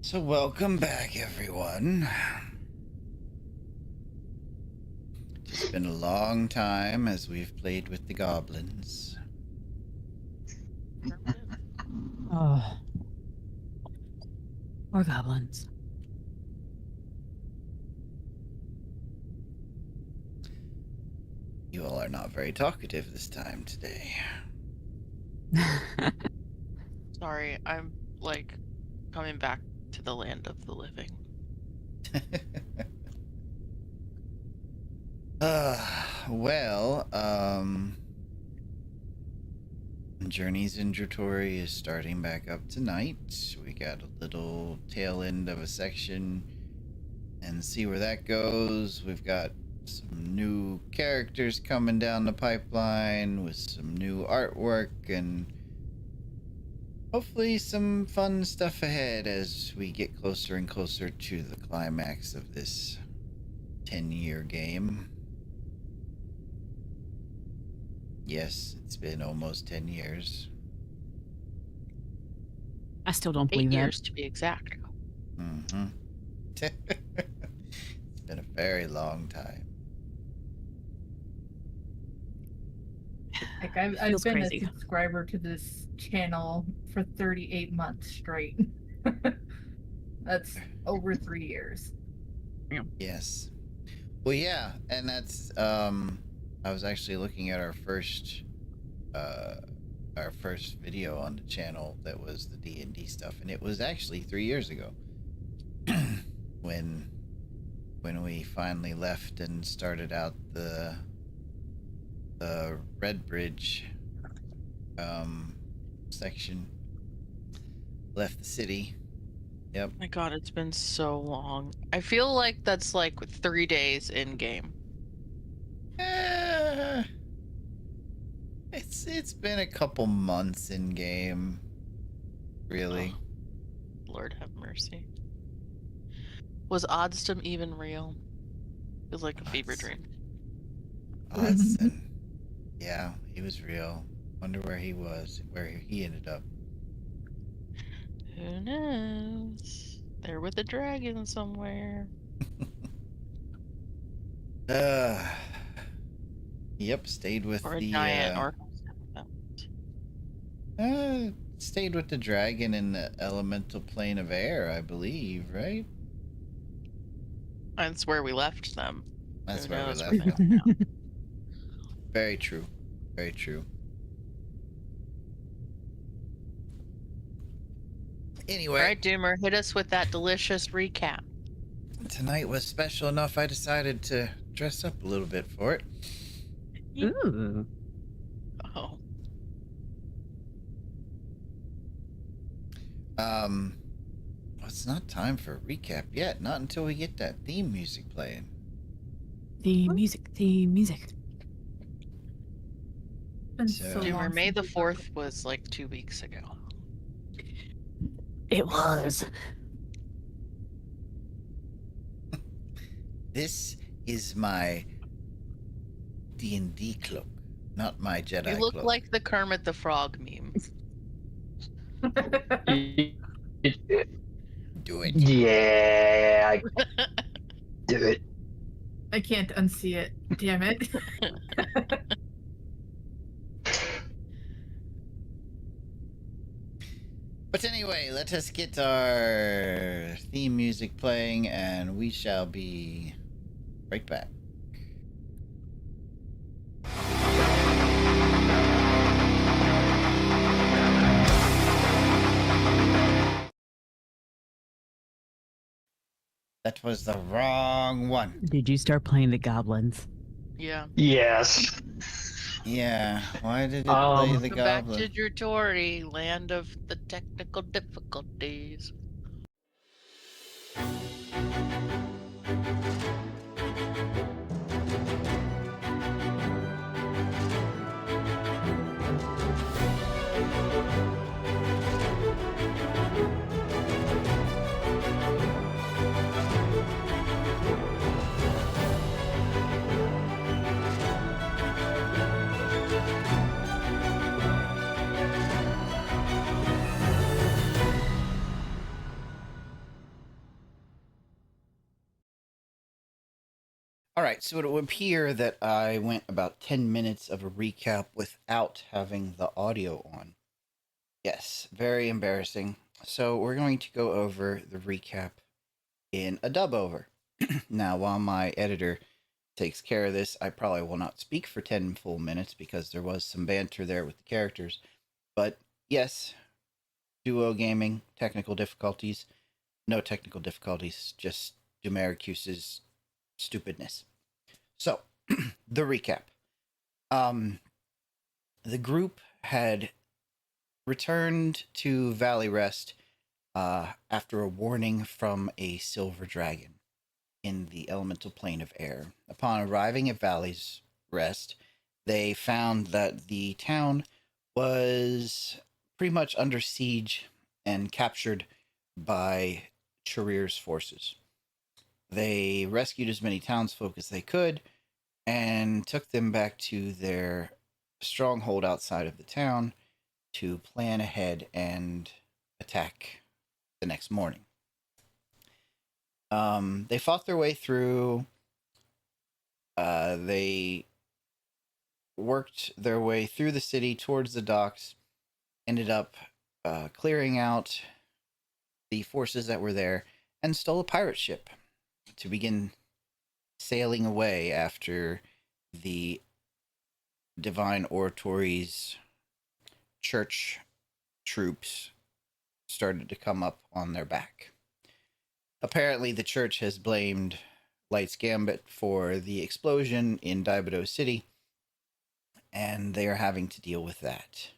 So welcome back, everyone. It's been a long time as we've played with the goblins. Oh, more goblins. You all are not very talkative this time today. Sorry, I'm like coming back to the land of the living. Well, Journeys in Djruthourhi is starting back up tonight. We got a little tail end of a section and see where that goes. We've got some new characters coming down the pipeline with some new artwork and hopefully some fun stuff ahead as we get closer and closer to the climax of this 10-year game. Yes, it's been almost 10 years. I still don't 8 believe years to be exact. Mm-hmm. It's been a very long time. Like I've Feels been crazy. a subscriber to this channel for 38 months straight. That's over 3 years. Yes. Well, yeah, and that's I was actually looking at our first video on the channel that was the D&D stuff, and it was actually 3 years ago when we finally left and started out the Red Bridge section. Left the city. Yep. My god, it's been so long. I feel like that's like 3 days in game. It's been a couple months in game, really. Oh, Lord have mercy. Was Oddstum even real? Feels like a fever dream. Oddston. Yeah, he was real. Wonder where he was, where he ended up. Who knows? They're with a dragon somewhere. Yep, stayed with Or a the giant or stayed with the dragon in the elemental plane of air, I believe, right? That's where we left them. That's Who where we knows left where them. they are now. Very true. Very true. Anyway. All right, Doomer, hit us with that delicious recap. Tonight was special enough I decided to dress up a little bit for it. Ooh. Oh. Well, it's not time for a recap yet. Not until we get that theme music playing. The music. Been So- so long Doomer, May since the we 4th was like 2 weeks ago. It was. This is my D&D cloak, not my Jedi You look cloak. like the Kermit the Frog meme. Do it. Yeah, do it. I can't unsee it. Damn it. But anyway, let us get our theme music playing, and we shall be right back. That was the wrong one. Did you start playing the goblins? Yeah. Yes. Yeah, why did it play the Go back goblin? to Djruthourhi, land of the technical difficulties. All right, so it would appear that I went about 10 minutes of a recap without having the audio on. Yes, very embarrassing. So we're going to go over the recap in a dub over. Now, while my editor takes care of this, I probably will not speak for 10 full minutes because there was some banter there with the characters. But yes, duo gaming, technical difficulties. No technical difficulties, just Dumericuse's stupidness. So, the recap. The group had returned to Valley Rest after a warning from a silver dragon in the elemental plane of air. Upon arriving at Valley's Rest, they found that the town was pretty much under siege and captured by Sharir's forces. They rescued as many townsfolk as they could and took them back to their stronghold outside of the town to plan ahead and attack the next morning. They fought their way through. They worked their way through the city towards the docks, ended up clearing out the forces that were there, and stole a pirate ship to begin sailing away after the Divine Oratory's church troops started to come up on their back. Apparently, the church has blamed Light's Gambit for the explosion in Diabodo City, and they are having to deal with that.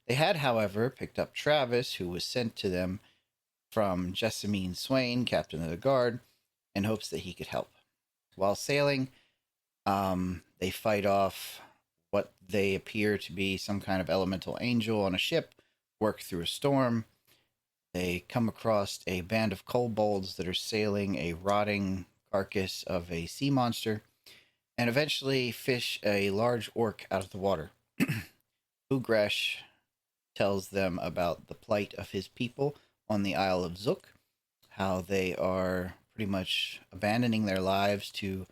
They had, however, picked up Travis, who was sent to them from Jessamine Swain, captain of the guard, in hopes that he could help. While sailing, they fight off what they appear to be some kind of elemental angel on a ship, work through a storm. They come across a band of kobolds that are sailing a rotting carcass of a sea monster, and eventually fish a large orc out of the water. Ugresh tells them about the plight of his people on the Isle of Zook, how they are pretty much abandoning their lives to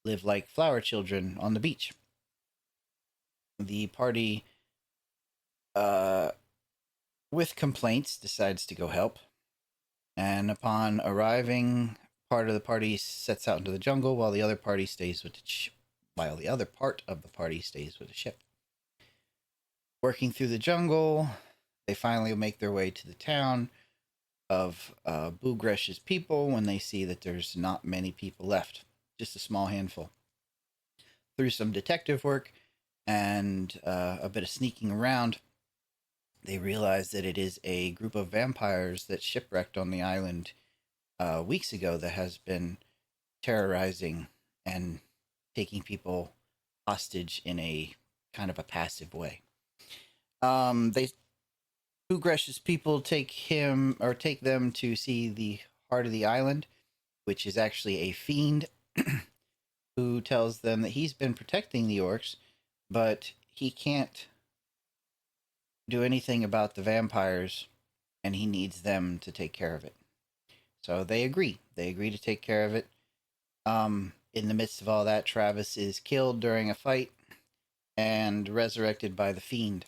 live like flower children on the beach. The party, with complaints, decides to go help. And upon arriving, part of the party sets out into the jungle while the other party stays with while the other part of the party stays with the ship. Working through the jungle, they finally make their way to the town of Bugresh's people when they see that there's not many people left, just a small handful. Through some detective work and a bit of sneaking around, they realize that it is a group of vampires that shipwrecked on the island weeks ago that has been terrorizing and taking people hostage in a kind of a passive way. Ugresh's people take them to see the heart of the island, which is actually a fiend who tells them that he's been protecting the orcs, but he can't do anything about the vampires, and he needs them to take care of it. So they agree. They agree to take care of it. In the midst of all that, Travis is killed during a fight and resurrected by the fiend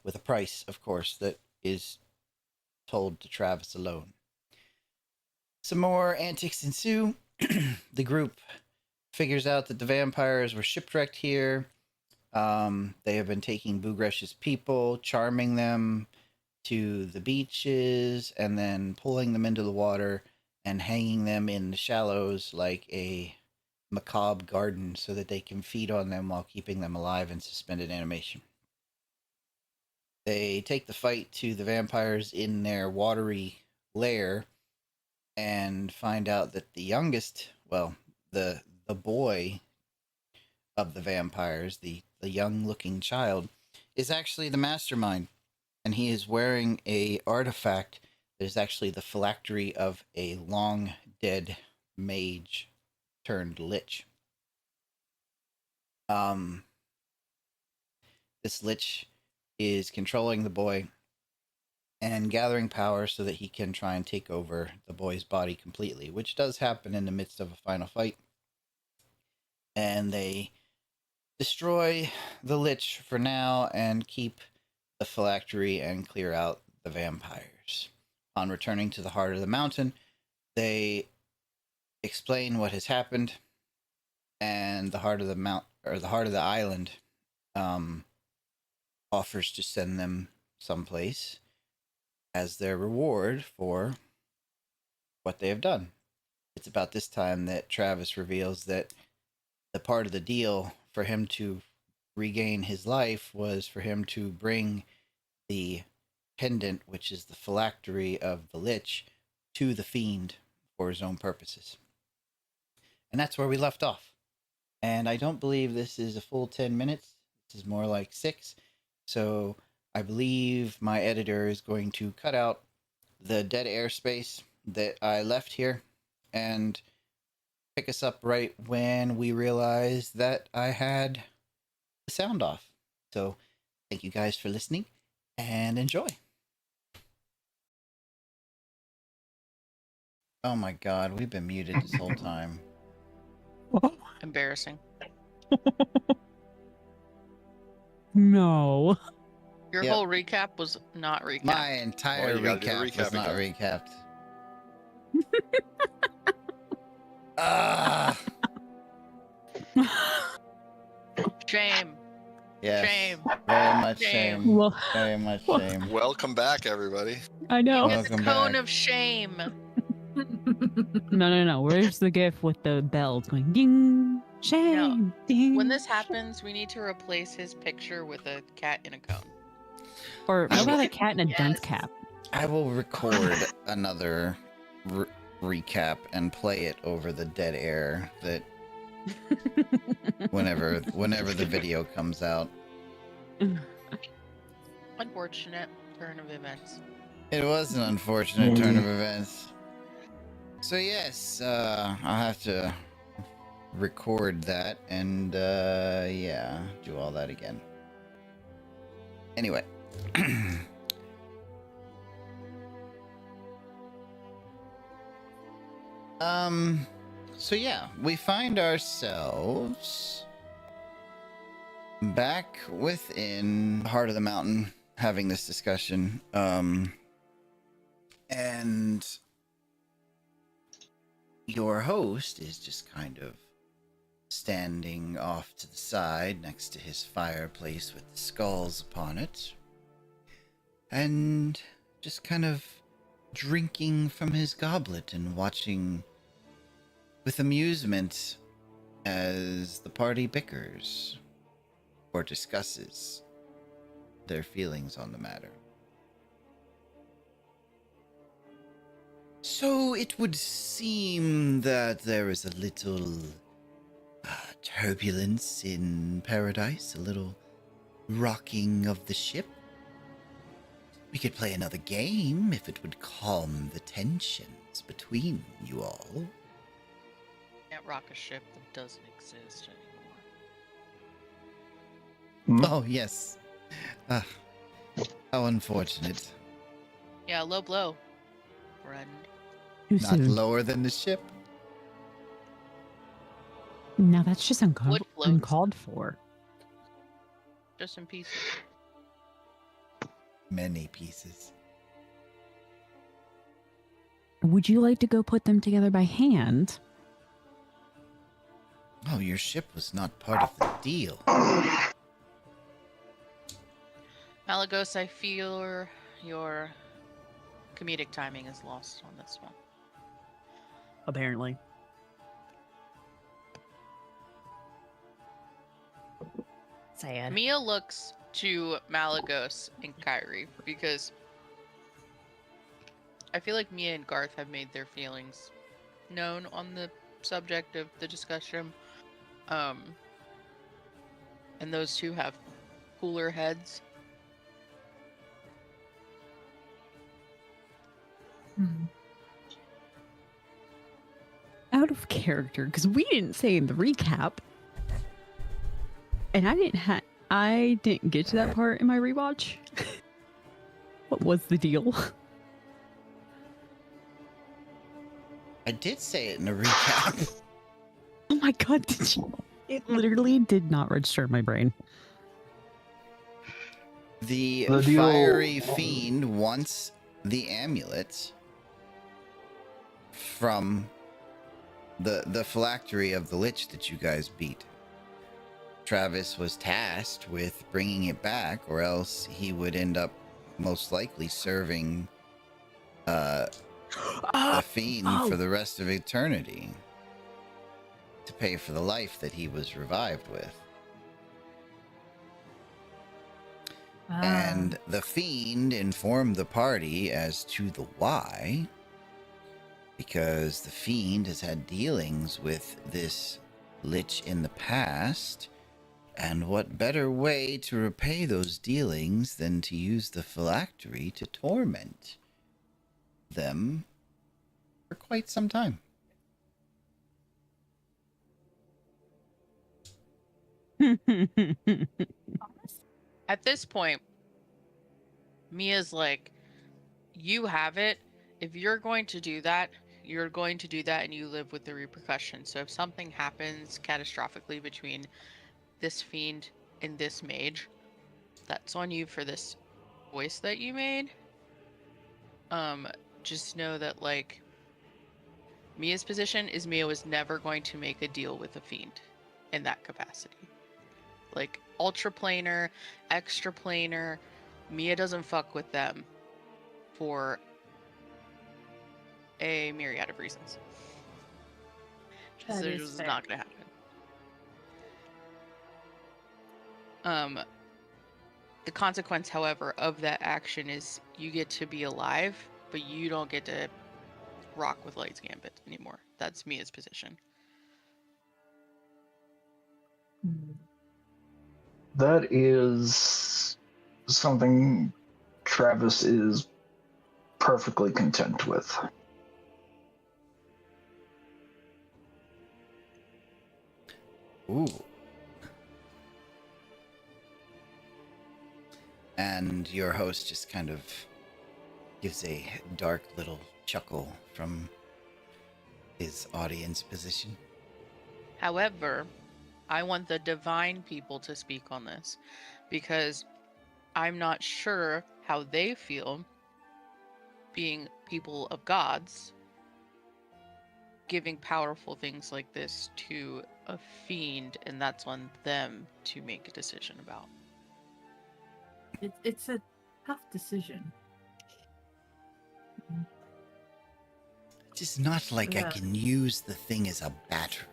with a price, of course, that is told to Travis alone. Some more antics ensue. The group figures out that the vampires were shipwrecked here. They have been taking Bugresh's people, charming them to the beaches, and then pulling them into the water and hanging them in the shallows like a macabre garden so that they can feed on them while keeping them alive in suspended animation. They take the fight to the vampires in their watery lair and find out that the youngest, well, the boy of the vampires, the young-looking child, is actually the mastermind, and he is wearing a artifact that is actually the phylactery of a long-dead mage turned lich. This lich is controlling the boy and gathering power so that he can try and take over the boy's body completely, which does happen in the midst of a final fight. and they destroy the lich for now and keep the phylactery and clear out the vampires. On returning to the heart of the mountain, they explain what has happened, and the heart of the island offers to send them someplace as their reward for what they have done. It's about this time that Travis reveals that the part of the deal for him to regain his life was for him to bring the pendant, which is the phylactery of the lich, to the fiend for his own purposes. And that's where we left off. And I don't believe this is a full 10 minutes. This is more like 6. So I believe my editor is going to cut out the dead air space that I left here and pick us up right when we realized that I had the sound off. So thank you guys for listening and enjoy. Oh my god, we've been muted this whole time. Embarrassing. No. Your Yep. whole recap was not recap. My entire Well, you gotta do the recap was recap not again. recapped. Ah, Shame. yes. Shame. Very much Shame. shame. Well, Very much shame. Welcome back, everybody. I You know. get the Welcome cone back. of shame. No. Where's the gif with the bells going ding, shame, ding? When this happens, we need to replace his picture with a cat in a cone. Or I what about will- a cat in a Yes. dunce cap? I will record another recap and play it over the dead air that whenever the video comes out. Unfortunate turn of events. It was an unfortunate turn of events. So yes, I'll have to record that and yeah, do all that again. Anyway. So yeah, we find ourselves back within the heart of the mountain having this discussion. And your host is just kind of standing off to the side next to his fireplace with the skulls upon it. And just kind of drinking from his goblet and watching with amusement as the party bickers or discusses their feelings on the matter. So it would seem that there is a little turbulence in paradise, a little rocking of the ship. We could play another game if it would calm the tensions between you all. Can't rock a ship that doesn't exist anymore. Oh, yes. Ah, how unfortunate. Yeah, low blow, friend. Too Not soon. lower than the ship. No, that's just Wood floats. uncalled for. Just in pieces. Many pieces. Would you like to go put them together by hand? Oh, your ship was not part of the deal. Malagos, I feel your comedic timing is lost on this one. Apparently. Sad. Mia looks to Malagos and Kyrie because I feel like Mia and Garth have made their feelings known on the subject of the discussion. And those two have cooler heads. Out of character, because we didn't say in the recap, and I didn't get to that part in my rewatch. What was the deal? I did say it in a recap. Oh my god, did you? It literally did not register in my brain. The The deal- fiery fiend wants the amulet from the phylactery of the lich that you guys beat. Travis was tasked with bringing it back, or else he would end up most likely serving the fiend for the rest of eternity to pay for the life that he was revived with. And the fiend informed the party as to the why, because the fiend has had dealings with this lich in the past, and what better way to repay those dealings than to use the phylactery to torment them for quite some time. At this point, Mia's like, you have it. If you're going to do that, you're going to do that, and you live with the repercussions. So if something happens catastrophically between this fiend and this mage, that's on you for this voice that you made. Just know that, like, Mia's position is Mia was never going to make a deal with a fiend in that capacity. Like, ultra planar, extra planar, Mia doesn't fuck with them for a myriad of reasons. That So is it's fair. not gonna happen. The consequence, however, of that action is you get to be alive, but you don't get to rock with Light's Gambit anymore. That's Mia's position. That is something Travis is perfectly content with. Ooh. And your host just kind of gives a dark little chuckle from his audience position. However, I want the divine people to speak on this because I'm not sure how they feel being people of gods giving powerful things like this to a fiend, and that's on them to make a decision about. It's a tough decision. It's not like I Yeah. can use the thing as a battery.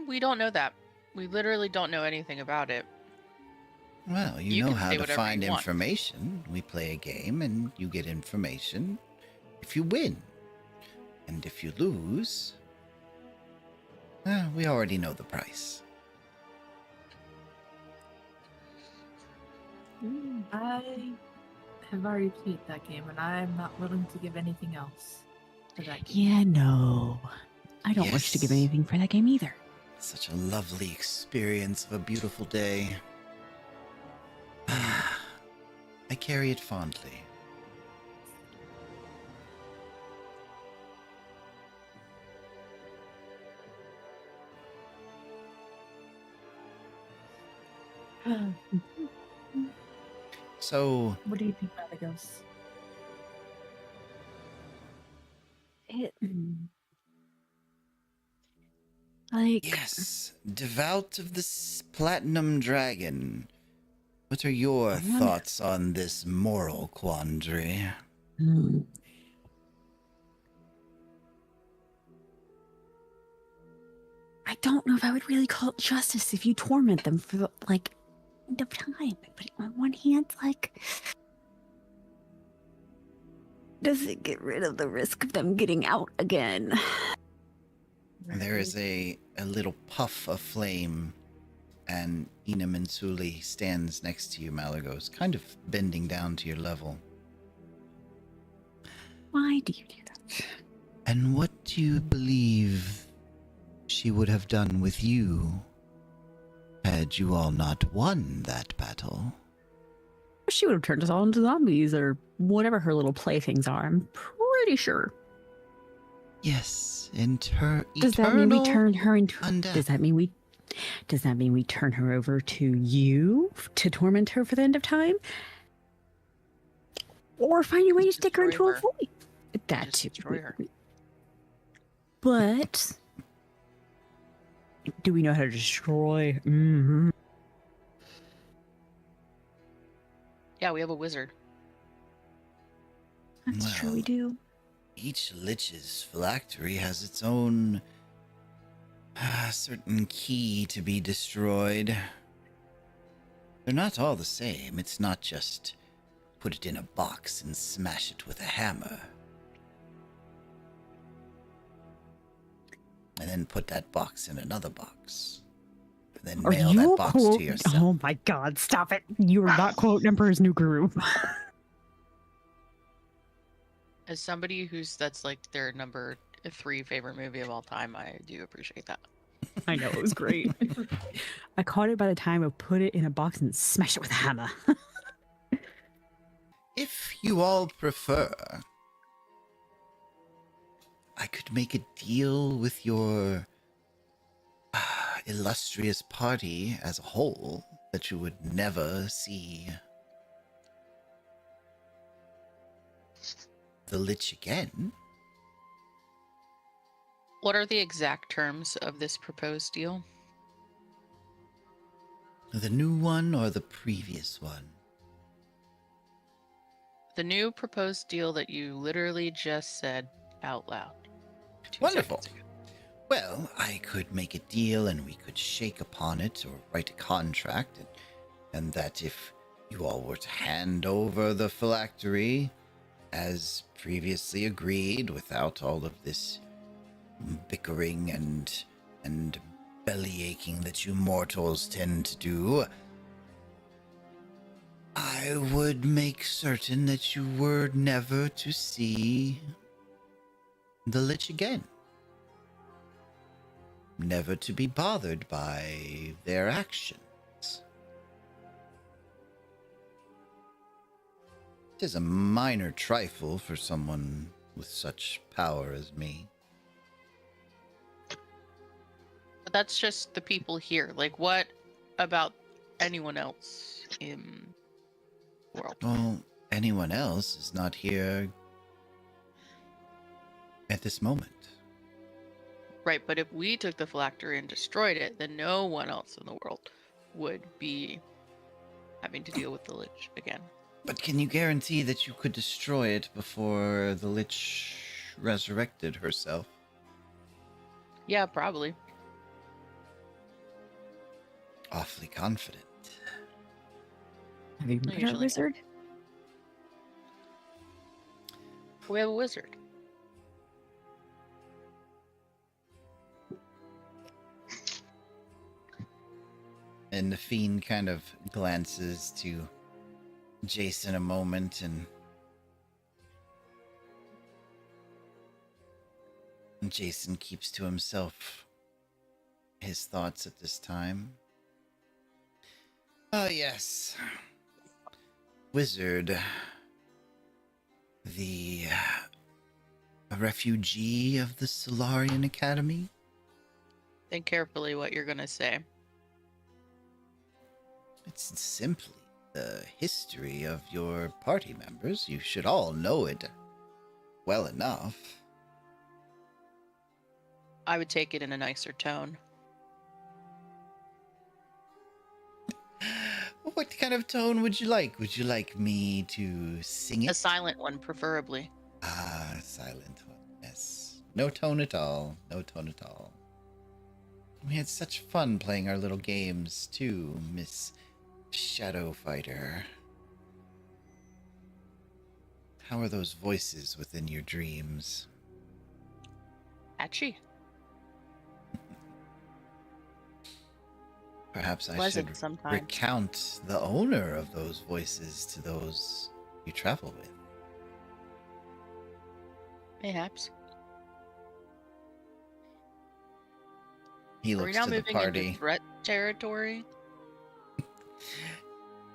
We don't know that. We literally don't know anything about it. Well, you You know can how say to whatever find you want. information. We play a game and you get information if you win. And if you lose, we already know the price. I have already played that game, and I'm not willing to give anything else for that game. Yeah, no. I don't wish to give Yes. anything for that game either. Such a lovely experience of a beautiful day. I carry it fondly. So, What do you think, Malagos? Like, yes, devout of the platinum dragon. What are your wonder- thoughts on this moral quandary? hmm. I don't know if I would really call it justice if you torment them for like end of time. But on one hand, like, does it get rid of the risk of them getting out again? There is a little puff of flame, and Ina Mensuli stands next to you, Malagos, kind of bending down to your level. Why do you do that? And what do you believe she would have done with you had you all not won that battle? She would have turned us all into zombies or whatever her little playthings are. I'm pretty sure. Yes, Does that mean we turn her into? undeath. Does that mean we turn her over to you to torment her for the end of time, or find a way to stick her into Destroy a her. void? That Just too. destroy her. But do we know how to destroy? Mm-hmm. Yeah, we have a wizard. That's true. We Well, do. Each lich's phylactery has its own certain key to be destroyed. They're not all the same. It's not just put it in a box and smash it with a hammer. And then put that box in another box. And then Are mail you that box to yourself. Oh my God! Stop it! You are not quoting Emperor's New Groove. As somebody that's like their number 3 favorite movie of all time, I do appreciate that. I know, it was great. I caught it by the time I put it in a box and smash it with a hammer. If you all prefer, I could make a deal with your illustrious party as a whole that you would never see the Lich again. What are the exact terms of this proposed deal? The new one or the previous one? The new proposed deal that you literally just said out loud. 2 Wonderful. seconds ago. Well, I could make a deal and we could shake upon it or write a contract, and that if you all were to hand over the phylactery as previously agreed, without all of this bickering and bellyaching that you mortals tend to do, I would make certain that you were never to see the Lich again. Never to be bothered by their actions. It is a minor trifle for someone with such power as me. But that's just the people here. Like, what about anyone else in the world? Well, anyone else is not here at this moment. Right, but if we took the phylactery and destroyed it, then no one else in the world would be having to deal with the Lich again. But can you guarantee that you could destroy it before the Lich resurrected herself? Yeah, probably. Awfully confident. Have you met our Usually. wizard? We have a wizard. And the fiend kind of glances to Jason a moment, and Jason keeps to himself his thoughts at this time. Ah, yes. Wizard. The refugee of the Solarian Academy? Think carefully what you're gonna say. It's simply the history of your party members. You should all know it well enough. I would take it in a nicer tone. What kind of tone would you like? Would you like me to sing it? A silent one, preferably. Ah, silent one. Yes. No tone at all. No tone at all. We had such fun playing our little games, too, Miss Shadow Fighter. How are those voices within your dreams? Patchy. Perhaps I Pleasant should sometimes. recount the owner of those voices to those you travel with. Mayhaps. He Are we looks now to the moving party. into threat territory?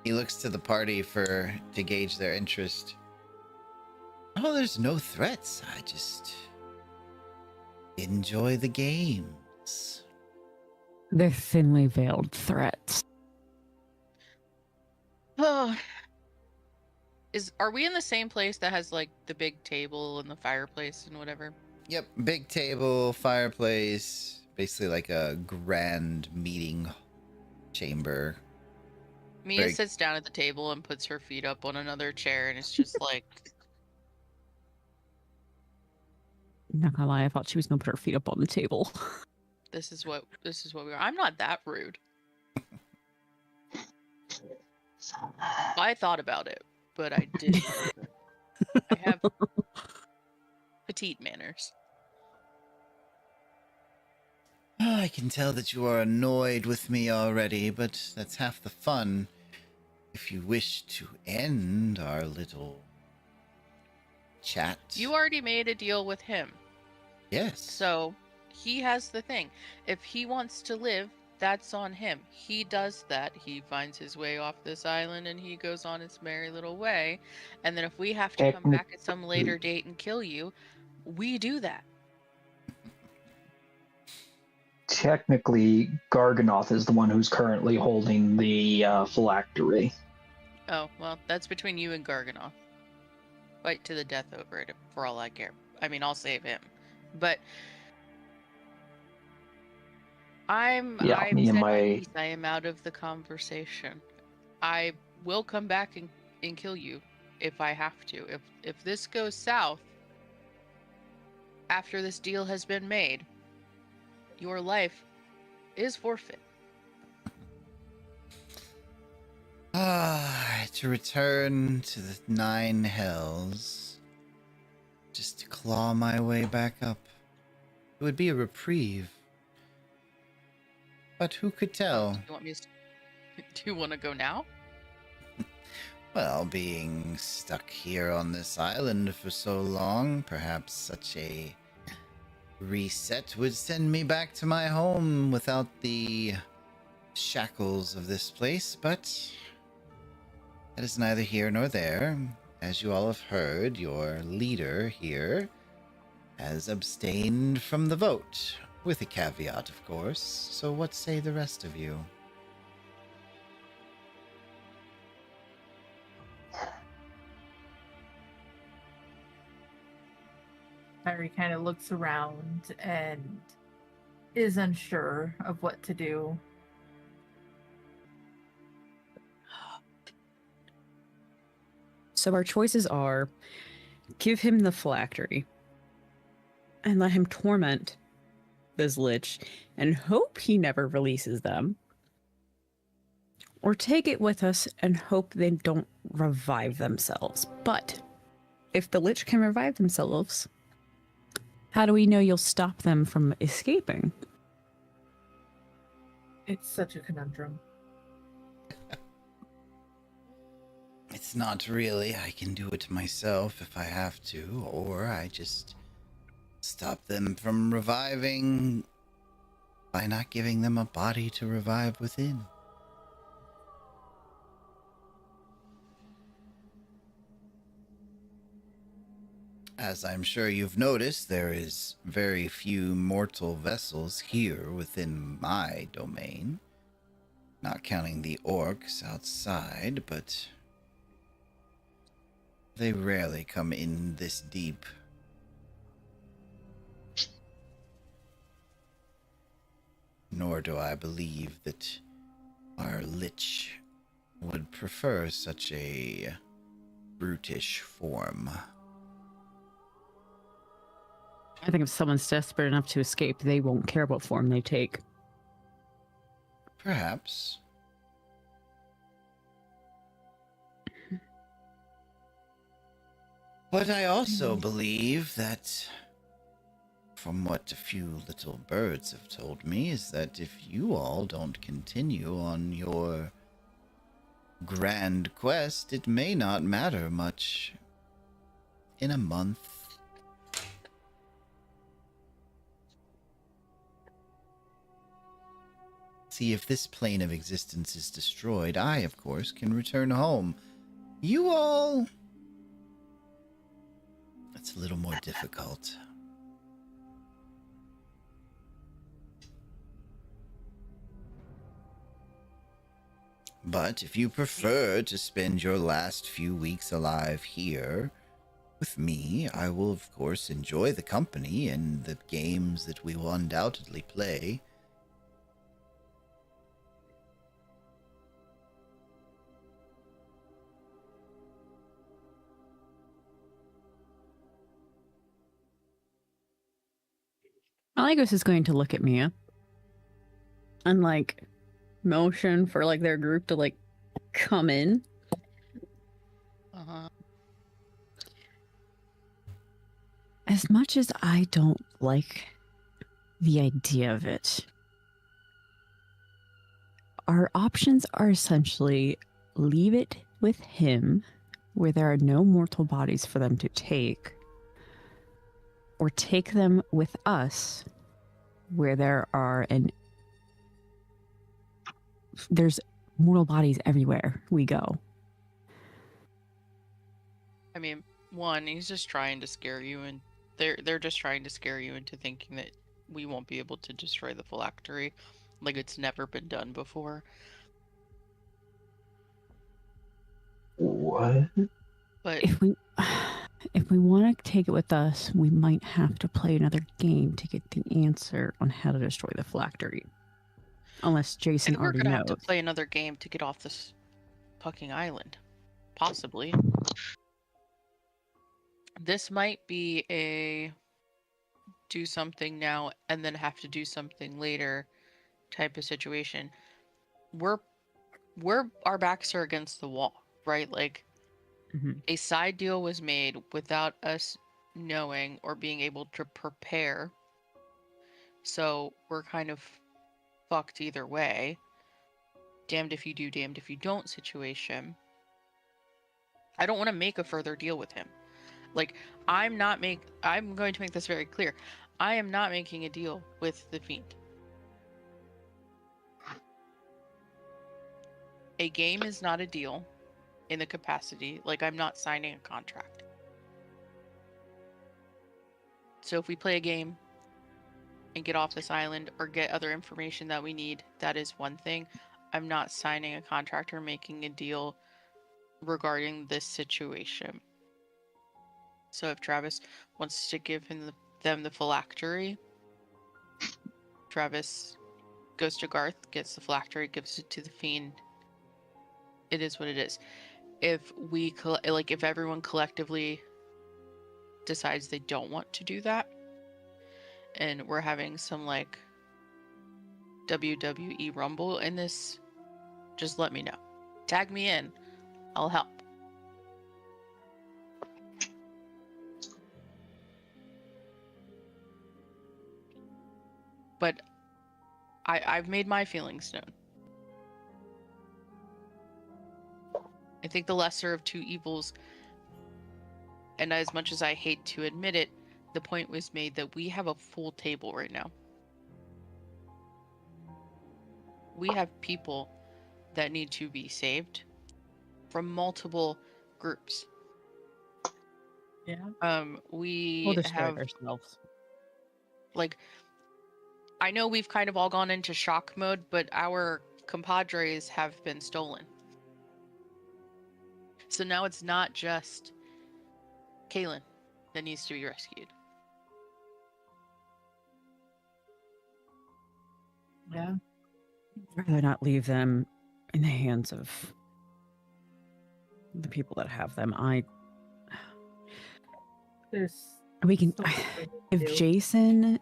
He looks to the party to gauge their interest. Oh, there's no threats. enjoy the games. They're thinly veiled threats. Oh, are we in the same place that has like the big table and the fireplace and whatever? Yep, big table, fireplace, basically like a grand meeting chamber. Mia Very- sits down at the table and puts her feet up on another chair, and it's just like, Not gonna lie, I thought she was gonna put her feet up on the table. this is what we are. I'm not that rude. I thought about it, but I didn't. I have petite manners. I can tell that you are annoyed with me already, but that's half the fun. If you wish to end our little chat. You already made a deal with him, Yes. so he has the thing. If he wants to live, that's on him. He does that. He finds his way off this island and he goes on his merry little way. And then if we have to come back at some later date and kill you, we do that. Technically, Garganoth is the one who's currently holding the phylactery. Oh, well, that's between you and Garganoth. Fight to the death over it, for all I care. I mean, I'll save him. But I'm Yeah, I'm me and set my- at peace. I am out of the conversation. I will come back and kill you if I have to. If this goes south after this deal has been made, your life is forfeit. To return to the 9 hells, just to claw my way back up. It would be a reprieve. But who could tell? Do you want me to? Do you want to go now? Well, being stuck here on this island for so long, perhaps such a reset would send me back to my home without the shackles of this place, but that is neither here nor there. As you all have heard, your leader here has abstained from the vote, with a caveat, of course. So what say the rest of you? Harry kind of looks around and is unsure of what to do. So our choices are give him the phylactery and let him torment this lich and hope he never releases them. Or take it with us and hope they don't revive themselves. But if the lich can revive themselves, how do we know you'll stop them from escaping? It's such a conundrum. It's not really. I can do it myself if I have to, or I just stop them from reviving by not giving them a body to revive within. As I'm sure you've noticed, there is very few mortal vessels here within my domain. Not counting the orcs outside, but they rarely come in this deep. Nor do I believe that our lich would prefer such a brutish form. I think if someone's desperate enough to escape, they won't care what form they take. Perhaps. But I also believe that, from what a few little birds have told me, is that if you all don't continue on your grand quest, it may not matter much in a month. See, if this plane of existence is destroyed, I, of course, can return home. You all... It's a little more difficult. But if you prefer to spend your last few weeks alive here with me, I will, of course, enjoy the company and the games that we will undoubtedly play. Malagos is going to look at Mia and like motion for like their group to like come in. Uh-huh. As much as I don't like the idea of it, our options are essentially leave it with him where there are no mortal bodies for them to take, or take them with us where there's mortal bodies everywhere we go. I mean, one, he's just trying to scare you, and they're just trying to scare you into thinking that we won't be able to destroy the phylactery, like it's never been done before. What? But If we want to take it with us, we might have to play another game to get the answer on how to destroy the phylactery. Unless Jason and we're already gonna knows. have to play another game to get off this fucking island. Possibly. This might be a do something now and then have to do something later type of situation. We're our backs are against the wall, right? Like Mhm. a side deal was made without us knowing or being able to prepare. So we're kind of fucked either way. Damned if you do, damned if you don't situation. I don't want to make a further deal with him. Like, I'm going to make this very clear. I am not making a deal with the fiend. A game is not a deal in the capacity. Like, I'm not signing a contract. So if we play a game and get off this island or get other information that we need, that is one thing. I'm not signing a contract or making a deal regarding this situation. So if Travis wants to give them the phylactery, Travis goes to Garth, gets the phylactery, gives it to the fiend. It is what it is. If if everyone collectively decides they don't want to do that, and we're having some like WWE Rumble in this, just let me know. Tag me in. I'll help. But I've made my feelings known. I think the lesser of two evils, and as much as I hate to admit it, the point was made that we have a full table right now. We have people that need to be saved from multiple groups. Yeah. We We'll destroy have it ourselves. like, I know we've kind of all gone into shock mode, but our compadres have been stolen. So now it's not just Kaylin that needs to be rescued. Yeah. I'd rather not leave them in the hands of the people that have them. There's We can. so much we need to If do. Jason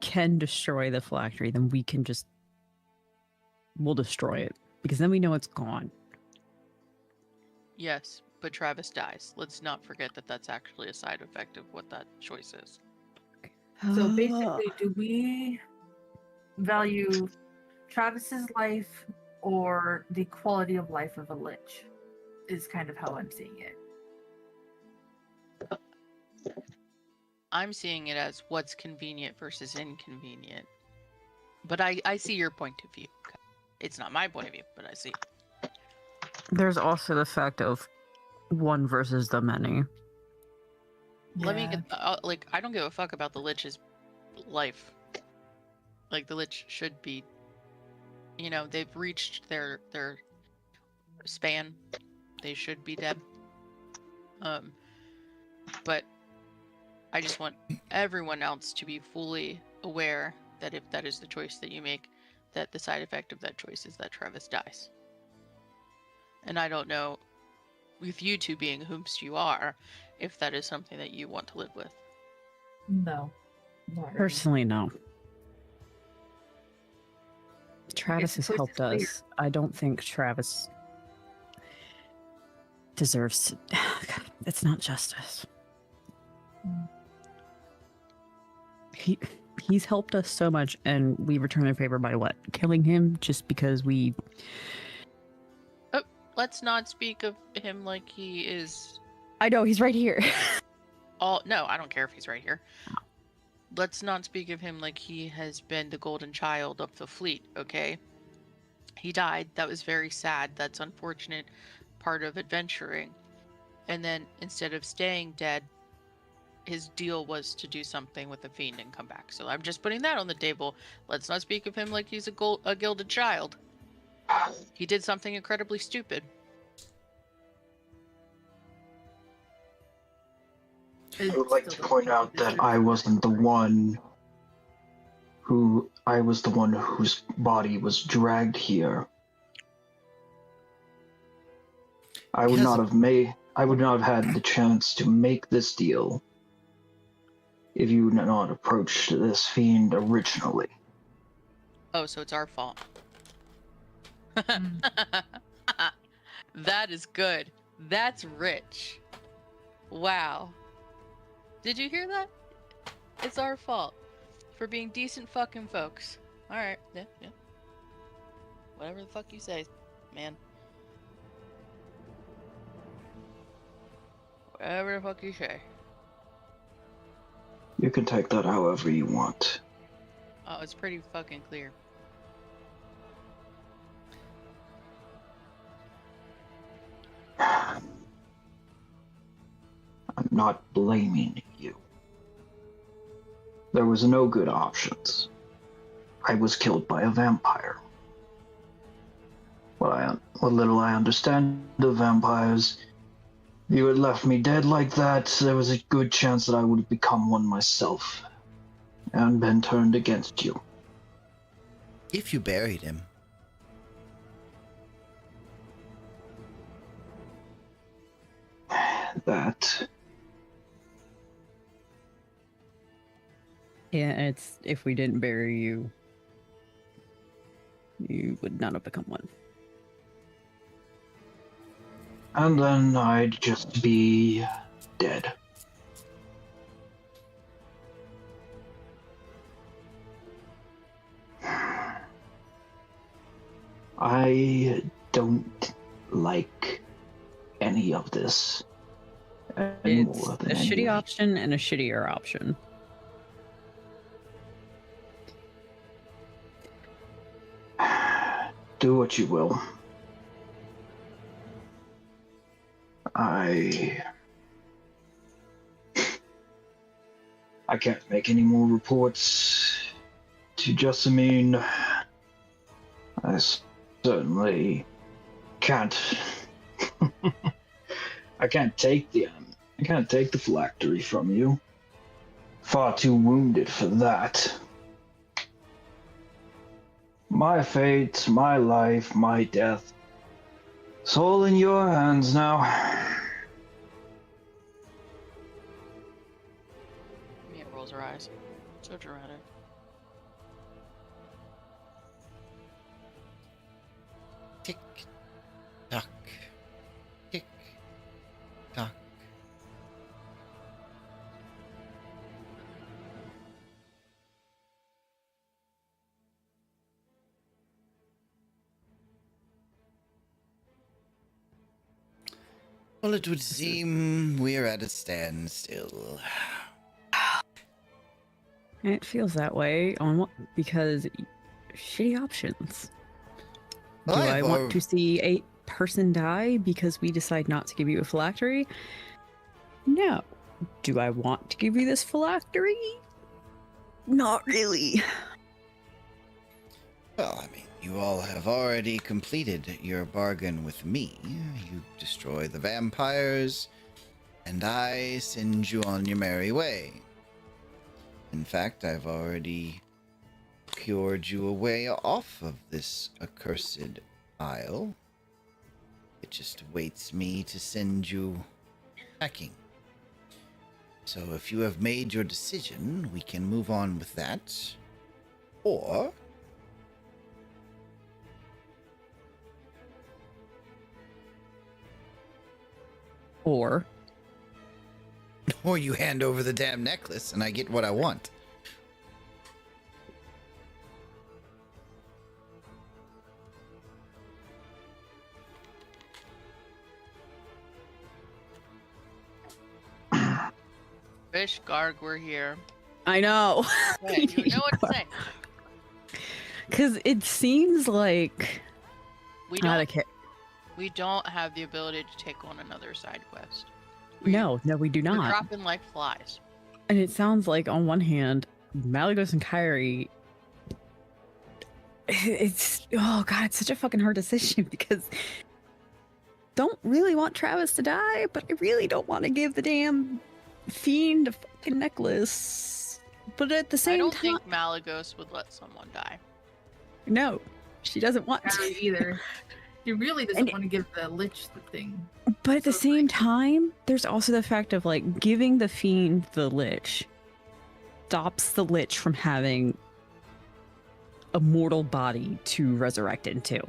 can destroy the phylactery, then we'll destroy it, because then we know it's gone. Yes, but Travis dies. Let's not forget that that's actually a side effect of what that choice is. So basically, do we value Travis's life or the quality of life of a lich? Is kind of how I'm seeing it. I'm seeing it as what's convenient versus inconvenient. But I see your point of view. It's not my point of view, but I see. There's also the fact of one versus the many. Let me get I don't give a fuck about the lich's life. Like, the lich should be, they've reached their span, they should be dead. But I just want everyone else to be fully aware that if that is the choice that you make, that the side effect of that choice is that Travis dies. And I don't know, with you two being whomst you are, if that is something that you want to live with. No. Not really. Personally, no. Travis the has choice helped is clear. us. I don't think Travis deserves to. It's not justice. Mm. He's helped us so much, and we return the favor by what? Killing him just because we. Let's not speak of him like he is I know he's right here. all. No, I don't care if he's right here. Let's not speak of him like he has been the golden child of the fleet, okay? He died. That was very sad. That's unfortunate part of adventuring. And then instead of staying dead, his deal was to do something with the fiend and come back. So I'm just putting that on the table. Let's not speak of him like he's a gilded child. He did something incredibly stupid. I would like to point out that I wasn't the one whose body was dragged here. I would not have had the chance to make this deal if you had not approached this fiend originally. Oh, so it's our fault. That is good. That's rich. Wow. Did you hear that? It's our fault for being decent fucking folks. Alright, yeah. Whatever the fuck you say, man. Whatever the fuck you say. You can take that however you want. Oh, it's pretty fucking clear. I'm not blaming you. There was no good options. I was killed by a vampire. What little I understand of vampires, if you had left me dead like that, there was a good chance that I would have become one myself and been turned against you. If you buried him. That. Yeah, it's if we didn't bury you, you would not have become one. And then I'd just be dead. I don't like any of this. It's a shitty option and a shittier option. Do what you will. I can't make any more reports to Jessamine. I certainly can't. I can't take the phylactery from you. Far too wounded for that. My fate, my life, my death. It's all in your hands now. Mia rolls her eyes. So dramatic. Tick tock. Tick tock. Well, it would seem we're at a standstill. And it feels that way on what because shitty options. Well, Do I I have want to see a person die because we decide not to give you a phylactery? No. Do I want to give you this phylactery? Not really. Well, I mean, You all have already completed your bargain with me. You destroy the vampires, and I send you on your merry way. In fact, I've already procured you a way off of this accursed isle. It just awaits me to send you packing. So if you have made your decision, we can move on with that. Or Or you hand over the damn necklace and I get what I want. Fish, Garg, we're here. I know. Okay, you know what to say. Because it seems like We not a don't, ca- we don't have the ability to take on another side quest. No, we do We're not. dropping like flies. And it sounds like, on one hand, Malagos and Kyrie, it's, oh god, it's such a fucking hard decision because don't really want Travis to die, but I really don't want to give the damn fiend a fucking necklace. But at the I same don't time, think Malagos would let someone die. no, she doesn't want Harry to. either. He really doesn't And- want to give the lich the thing. But at the So, same time, there's also the fact of like giving the fiend the lich stops the lich from having a mortal body to resurrect into.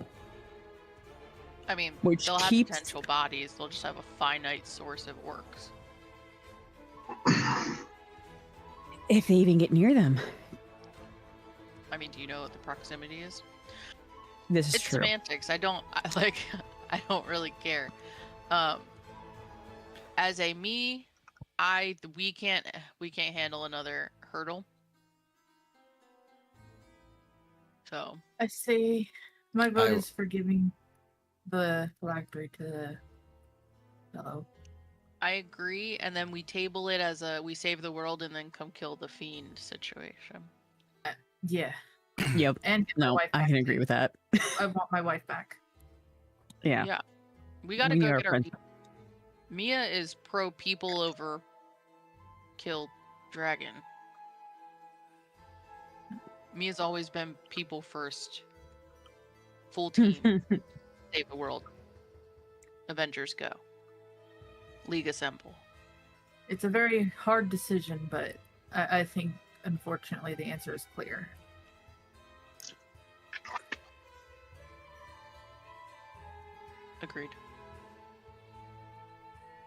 I mean, Which they'll keeps- have potential bodies. They'll just have a finite source of orcs. If they even get near them. I mean, do you know what the proximity is? This is It's true. semantics. I don't don't really care. As a me, we can't handle another hurdle. So I say my vote I- is for giving the phylactery to the fellow. I agree, and then we table it as a we save the world and then come kill the fiend situation. Yeah. Yep. And get my No, wife I back can too. agree with that. I want my wife back. Yeah. Yeah. We gotta We go are get our friends. people. Mia is pro people over kill dragon. Mia's always been people first. Full team. Save the world. Avengers go. League assemble. It's a very hard decision, but I think, unfortunately, the answer is clear. Agreed.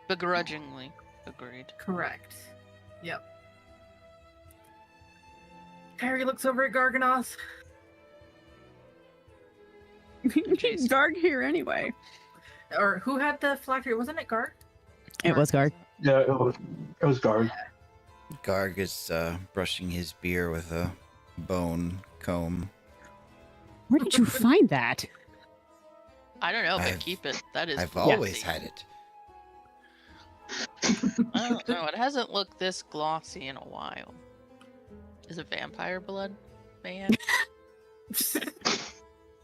Begrudgingly agreed. Correct. Yep. Harry looks over at Garganoth. Jason. Garg here anyway. Or who had the phylactery? Wasn't it Garg? It was Garg. Yeah, it was guard. Garg is brushing his beard with a bone comb. Where did you find that? I don't know, but I've- keep it. That is I've always glossy. had it. I don't know. It hasn't looked this glossy in a while. Is it vampire blood, man? It's Did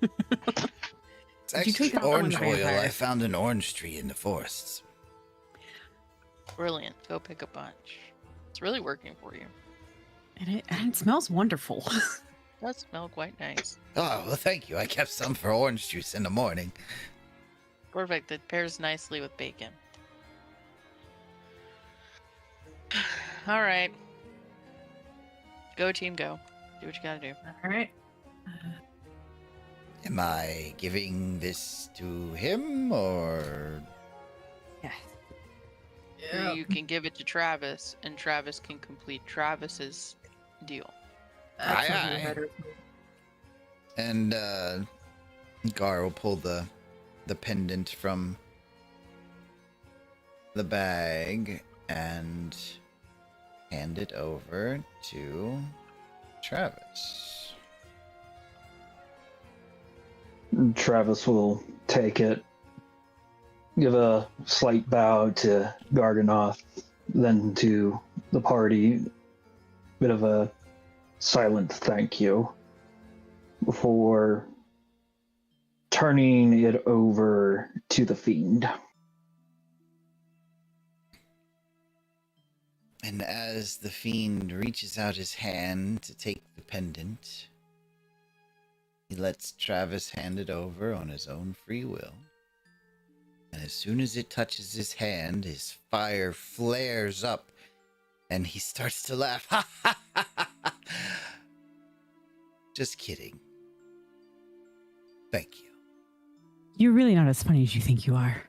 you actually take that one orange with oil. vampire? I found an orange tree in the forests. Brilliant. Go pick a bunch. It's really working for you. And it smells wonderful. It does smell quite nice. Oh, well, thank you. I kept some for orange juice in the morning. Perfect. It pairs nicely with bacon. All right. Go team, go. Do what you gotta do. All right. Am I giving this to him or? Yeah. You can give it to Travis, and Travis can complete Travis's deal. That sounds Aye, even aye. better. And Gar will pull the pendant from the bag and hand it over to Travis. Travis will take it, give a slight bow to Garganoth, then to the party, bit of a silent thank you before turning it over to the fiend. And as the fiend reaches out his hand to take the pendant, he lets Travis hand it over on his own free will. And as soon as it touches his hand, his fire flares up, and he starts to laugh. Ha ha ha ha! Just kidding. Thank you. You're really not as funny as you think you are.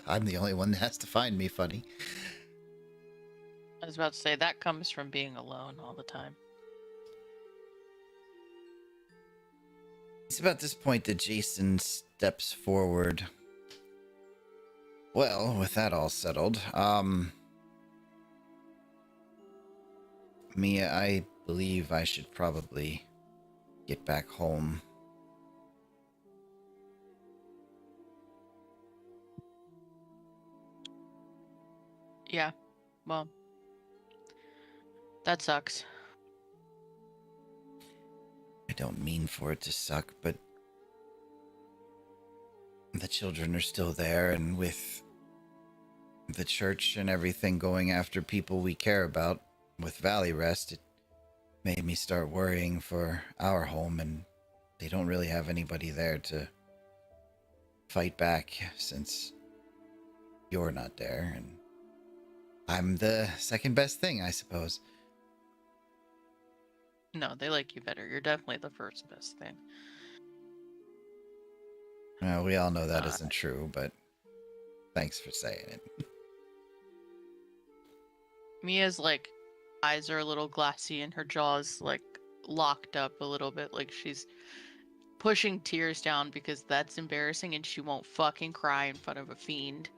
I'm the only one that has to find me funny. I was about to say, that comes from being alone all the time. It's about this point that Jason steps forward. Well, with that all settled, Mia, I believe I should probably get back home. Yeah, well, that sucks. I don't mean for it to suck, but the children are still there, and with the church and everything going after people we care about with Valley Rest, it made me start worrying for our home, and they don't really have anybody there to fight back since you're not there, and I'm the second best thing, I suppose. No, they like you better. You're definitely the first best thing. Well, we all know that isn't true, but thanks for saying it. Mia's like eyes are a little glassy and her jaw's like locked up a little bit, like she's pushing tears down because that's embarrassing and she won't fucking cry in front of a fiend.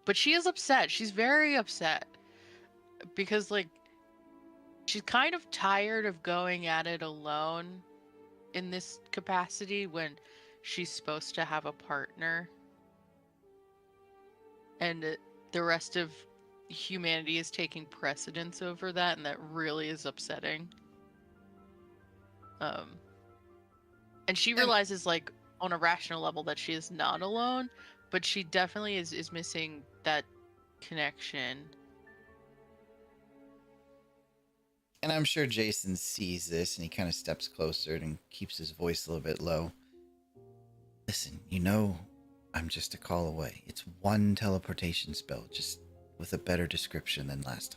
But she is upset. She's very upset because like she's kind of tired of going at it alone in this capacity when she's supposed to have a partner. And the rest of humanity is taking precedence over that, and that really is upsetting. And she realizes, like, on a rational level that she is not alone, but she definitely is missing that connection. And I'm sure Jason sees this, and he kind of steps closer and keeps his voice a little bit low. Listen, you know, I'm just a call away. It's one teleportation spell, just with a better description than last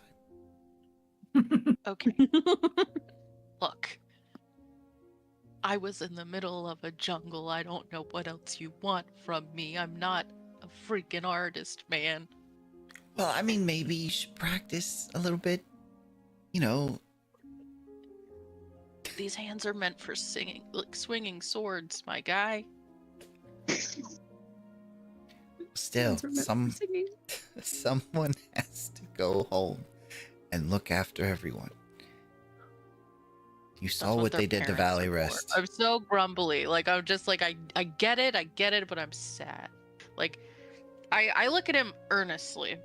time. Okay. Look. I was in the middle of a jungle. I don't know what else you want from me. I'm not a freaking artist, man. Well, I mean, maybe you should practice a little bit. You know. These hands are meant for singing, like swinging swords, my guy. Still, someone has to go home and look after everyone. You saw what they did to Valley Rest. I'm so grumbly. Like, I'm just like, I get it, but I'm sad. Like, I look at him earnestly.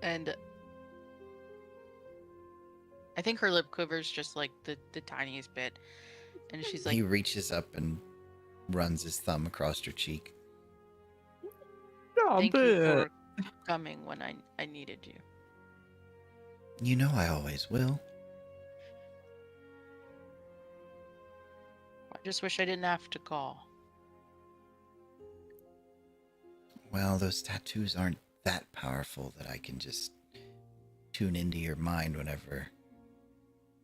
And I think her lip quivers just like the tiniest bit. And she's like... He reaches up and runs his thumb across her cheek. Thank you for coming when I needed you. You know I always will. I just wish I didn't have to call. Well, those tattoos aren't that powerful that I can just tune into your mind whenever...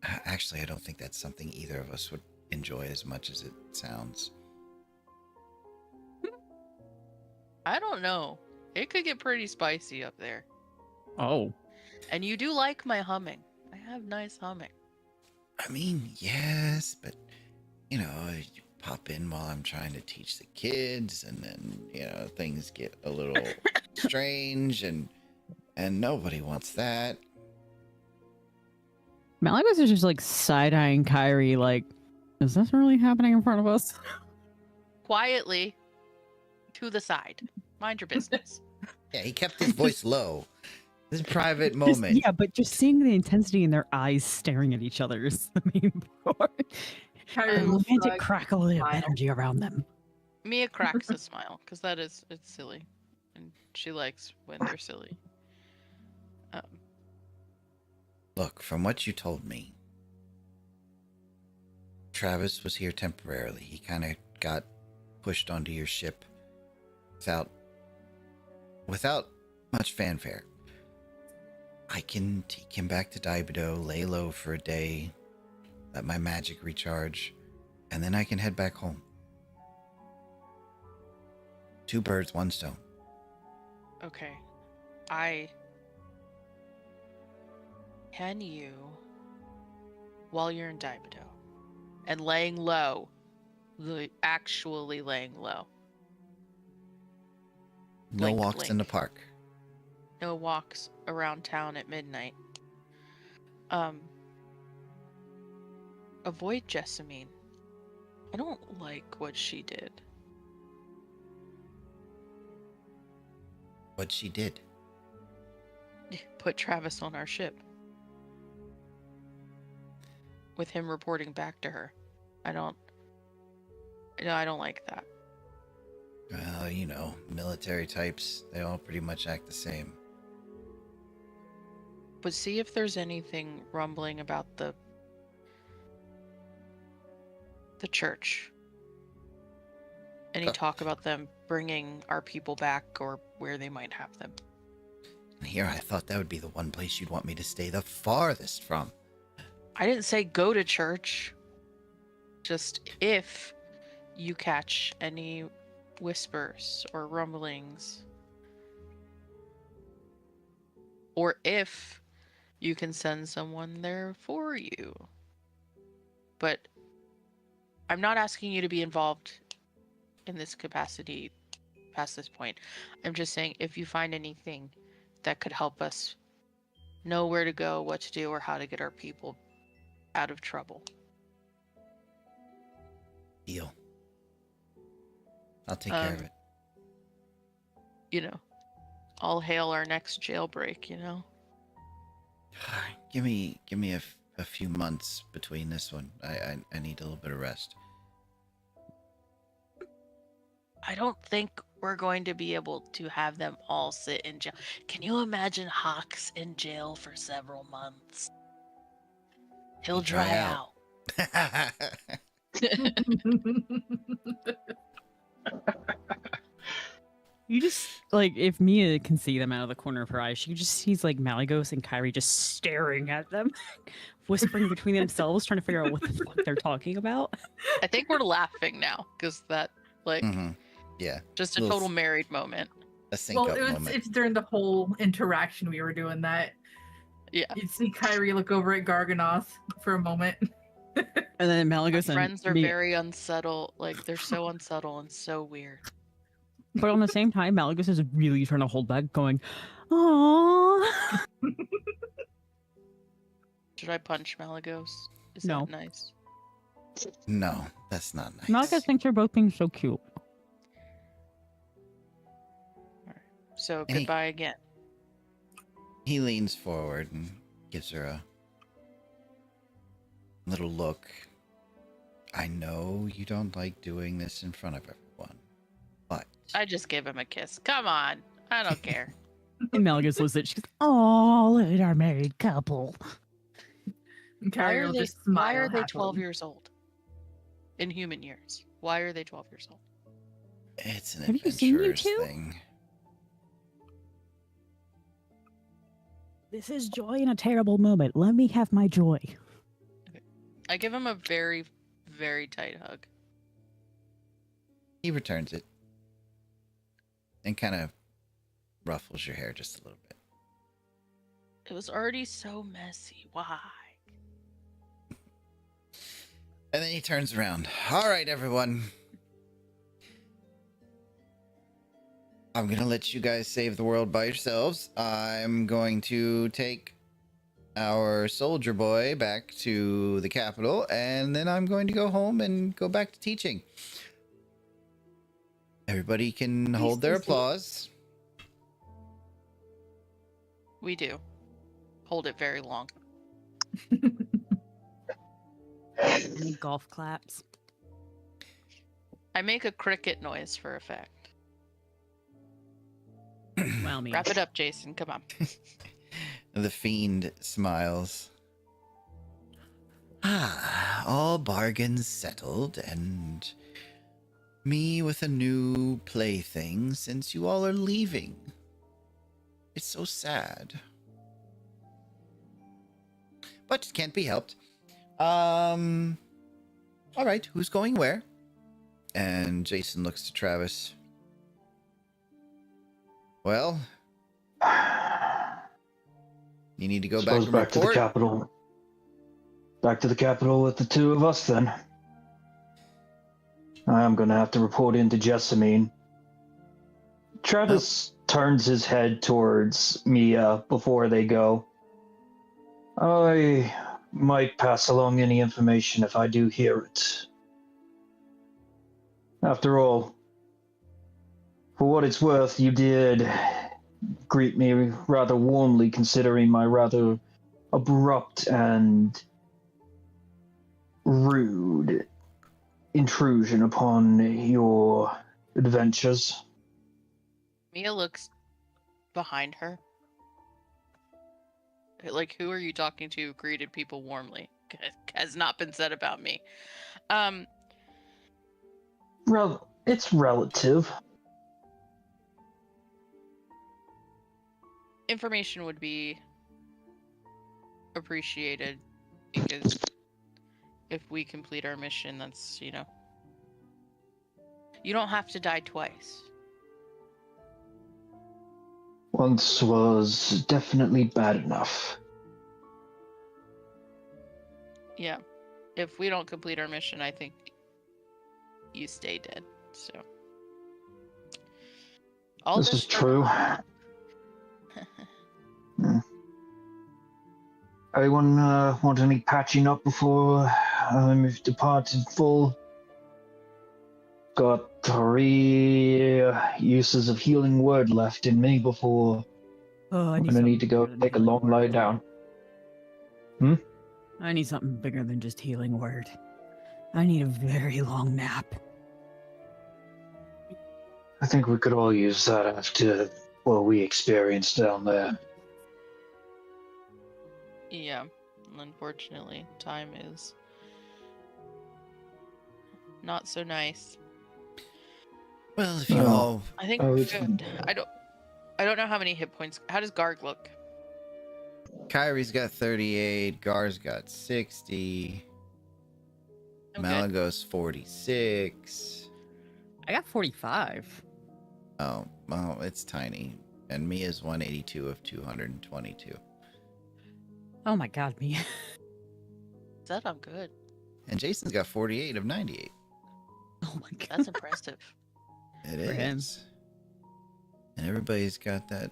Actually, I don't think that's something either of us would enjoy as much as it sounds. I don't know. It could get pretty spicy up there. Oh. And you do like my humming. I have nice humming. I mean, yes, but, you know, you pop in while I'm trying to teach the kids, and then, you know, things get a little strange, and nobody wants that. Malagos is just like side-eyeing Kyrie, like, is this really happening in front of us? Quietly to the side. Mind your business. Yeah, he kept his voice low. This is a private moment. Yeah, but just seeing the intensity in their eyes staring at each other is the main part. Kyrie A will romantic shrug, crackle of smile. energy around them. Mia cracks a smile because it's silly, and she likes when they're silly. Look, from what you told me, Travis was here temporarily. He kind of got pushed onto your ship without much fanfare. I can take him back to Daibido, lay low for a day, let my magic recharge, and then I can head back home. 2 birds, 1 stone. Okay, can you, while you're in Daibido and laying low, actually laying low? No Blink, walks in the blink. park. No walks around town at midnight. Avoid Jessamine. I don't like what she did. What she did. Put Travis on our ship. With him reporting back to her. I don't like that. Well, you know, military types, they all pretty much act the same. But see if there's anything rumbling about the church. Any talk about them bringing our people back or where they might have them. Here, I thought that would be the one place you'd want me to stay the farthest from. I didn't say go to church. Just if you catch any whispers or rumblings. Or if you can send someone there for you. But I'm not asking you to be involved in this capacity past this point. I'm just saying if you find anything that could help us know where to go, what to do, or how to get our people out of trouble. Deal. I'll take care of it. You know, all hail our next jailbreak, you know? Give me a few months between this one. I need a little bit of rest. I don't think we're going to be able to have them all sit in jail. Can you imagine Hawks in jail for several months? He'll dry out. You just, like, if Mia can see them out of the corner of her eye, she just sees, like, Malagos and Kyrie just staring at them, whispering between themselves, trying to figure out what the fuck they're talking about. I think we're laughing now, because that, like, Yeah. just a total married moment. A sync up moment. It's during the whole interaction we were doing that. Yeah. You'd see Kyrie look over at Garganoth for a moment. And then Malagos and Friends are Mia, very unsettled. Like, they're so unsettled and so weird. but on the same time, Malagos is really trying to hold back, going, "Aww." Should I punch Malagos? Is No. that nice? No, that's not nice. Malagos thinks they're both being so cute. So, And goodbye again. He leans forward and gives her a little look. I know you don't like doing this in front of everyone, but I just gave him a kiss. Come on. I don't care. And Malagos looks at it, she goes, "Oh, look at our married couple." And Why Kyrie are will they, just smile why are they 12 happily. years old? In human years. Why are they 12 years old? it's an Have you seen you adventurous two? thing. This is joy in a terrible moment. Let me have my joy. I give him a very, very tight hug. He returns it and kind of ruffles your hair just a little bit. It was already so messy. Why? And then he turns around. All right, everyone. I'm going to let you guys save the world by yourselves. I'm going to take our soldier boy back to the capital, and then I'm going to go home and go back to teaching. Everybody can hold their applause. We do. Hold it very long. Any golf claps? I make a cricket noise for effect. Well, me. Wrap it up, Jason. Come on. The fiend smiles. All bargains settled, and me with a new plaything since you all are leaving. It's so sad. But it can't be helped. All right, who's going where? And Jason looks to Travis. Well, you need to go back Suppose and back to the report. capital. Back to the capital with the two of us, then. I'm gonna have to report into Jessamine. Travis turns his head towards Mia before they go. I might pass along any information if I do hear it. After all, for what it's worth, you did greet me rather warmly considering my rather abrupt and rude intrusion upon your adventures. Mia looks behind her. Like, who are you talking to who greeted people warmly? Has not been said about me. It's relative. Information would be appreciated because if we complete our mission, that's, you don't have to die twice. Once was definitely bad enough. Yeah. If we don't complete our mission, I think you stay dead. So. All This is for true. Anyone want any patching up before I'm departed full? Got 3 uses of healing word left in me before Oh, I'm gonna need to go take a long lie down. I need something bigger than just healing word. I need a very long nap. I think we could all use that after what we experienced down there. Yeah. Unfortunately, time is not so nice. Well, if you all... I think we're good. I don't know how many hit points. How does Garg look? Kyrie's got 38, Gar's got 60, I'm good. Malagos 46. I got 45. Oh, well, it's tiny. And Mia's 182 of 222. Oh my god, Mia. Said I'm good. And Jason's got 48 of 98. Oh my god. That's impressive. It For him. is. And everybody's got that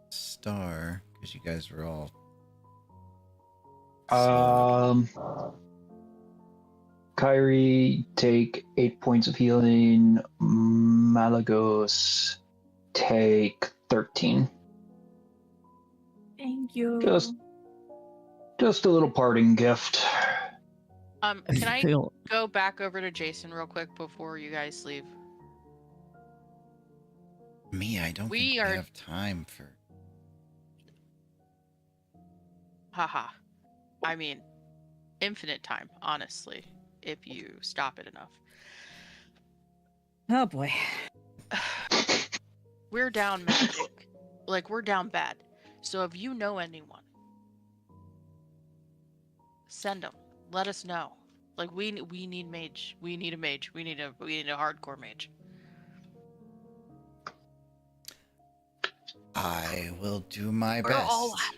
star because you guys were all... Kyrie, take 8 points of healing. Malagos, take 13. Thank you. Just a little parting gift. Can I go back over to Jason real quick before you guys leave? Me, I don't think we have time for... Haha. I mean, infinite time, honestly, if you stop it enough. Oh boy. We're down magic. Like, we're down bad. So if you know anyone, send them. Let us know. Like, we need mage. We need a mage. We need a hardcore mage. I will do my best.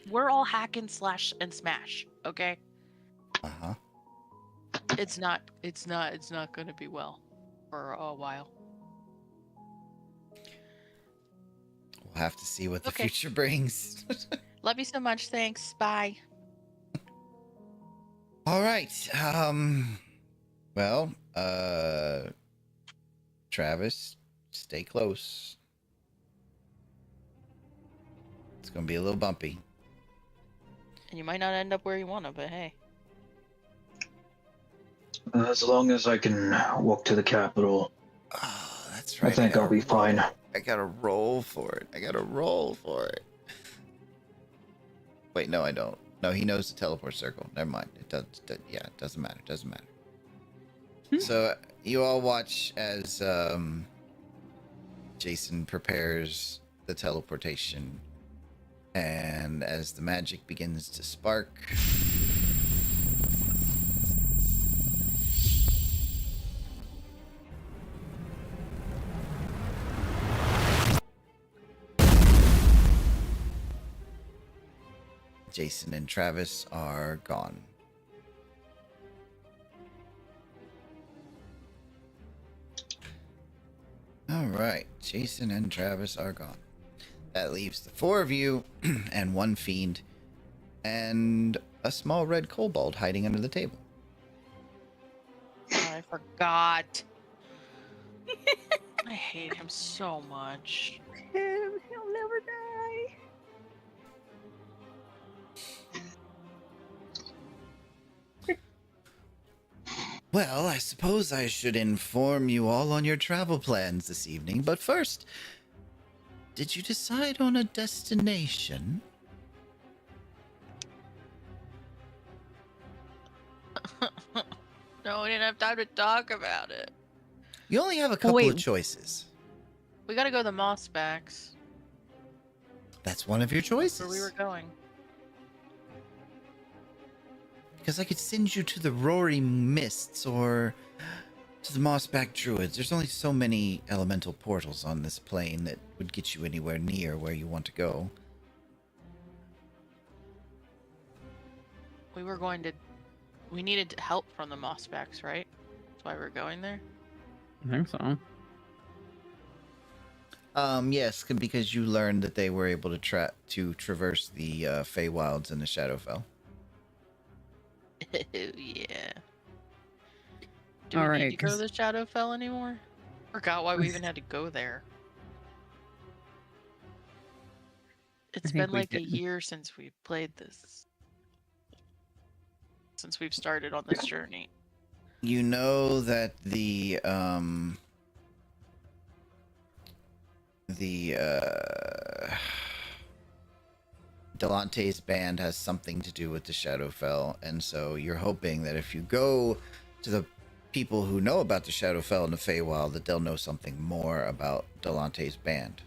We're all hack and slash and smash, okay? Uh-huh. It's not gonna be well for a while. We'll have to see what the Okay. future brings. Love you so much. Thanks. Bye. All right. Well, Travis, stay close. It's gonna be a little bumpy. And you might not end up where you want to, but hey. As long as I can walk to the capital, Oh, that's I right. think I'll gotta be fine. I gotta roll for it. I gotta roll for it. Wait, no, I don't. No, he knows the teleport circle. Never mind. It does. Yeah, it doesn't matter. Doesn't matter. So you all watch as Jason prepares the teleportation, and as the magic begins to spark. Jason and Travis are gone. All right, Jason and Travis are gone. That leaves the four of you and one fiend and a small red kobold hiding under the table. Oh, I forgot. I hate him so much. He'll never die. Well, I suppose I should inform you all on your travel plans this evening, but first, did you decide on a destination? No, we didn't have time to talk about it. You only have a couple Wait. of choices. We gotta go to the Mossbacks. That's one of your choices. Where we were going. Because I could send you to the Rory Mists or to the Mossback Druids. There's only so many elemental portals on this plane that would get you anywhere near where you want to go. We were going to... We needed help from the Mossbacks, right? That's why we were going there? I think so. Yes, because you learned that they were able to traverse the Feywilds and the Shadowfell. Yeah. Do we All need right, to go to 'cause- the Shadowfell anymore? Forgot why we even had to go there. It's think been we like a did. year since we played this. Since we've started on this journey. You know that the Delante's band has something to do with the Shadowfell, and so you're hoping that if you go to the people who know about the Shadowfell and the Feywild, that they'll know something more about Delante's band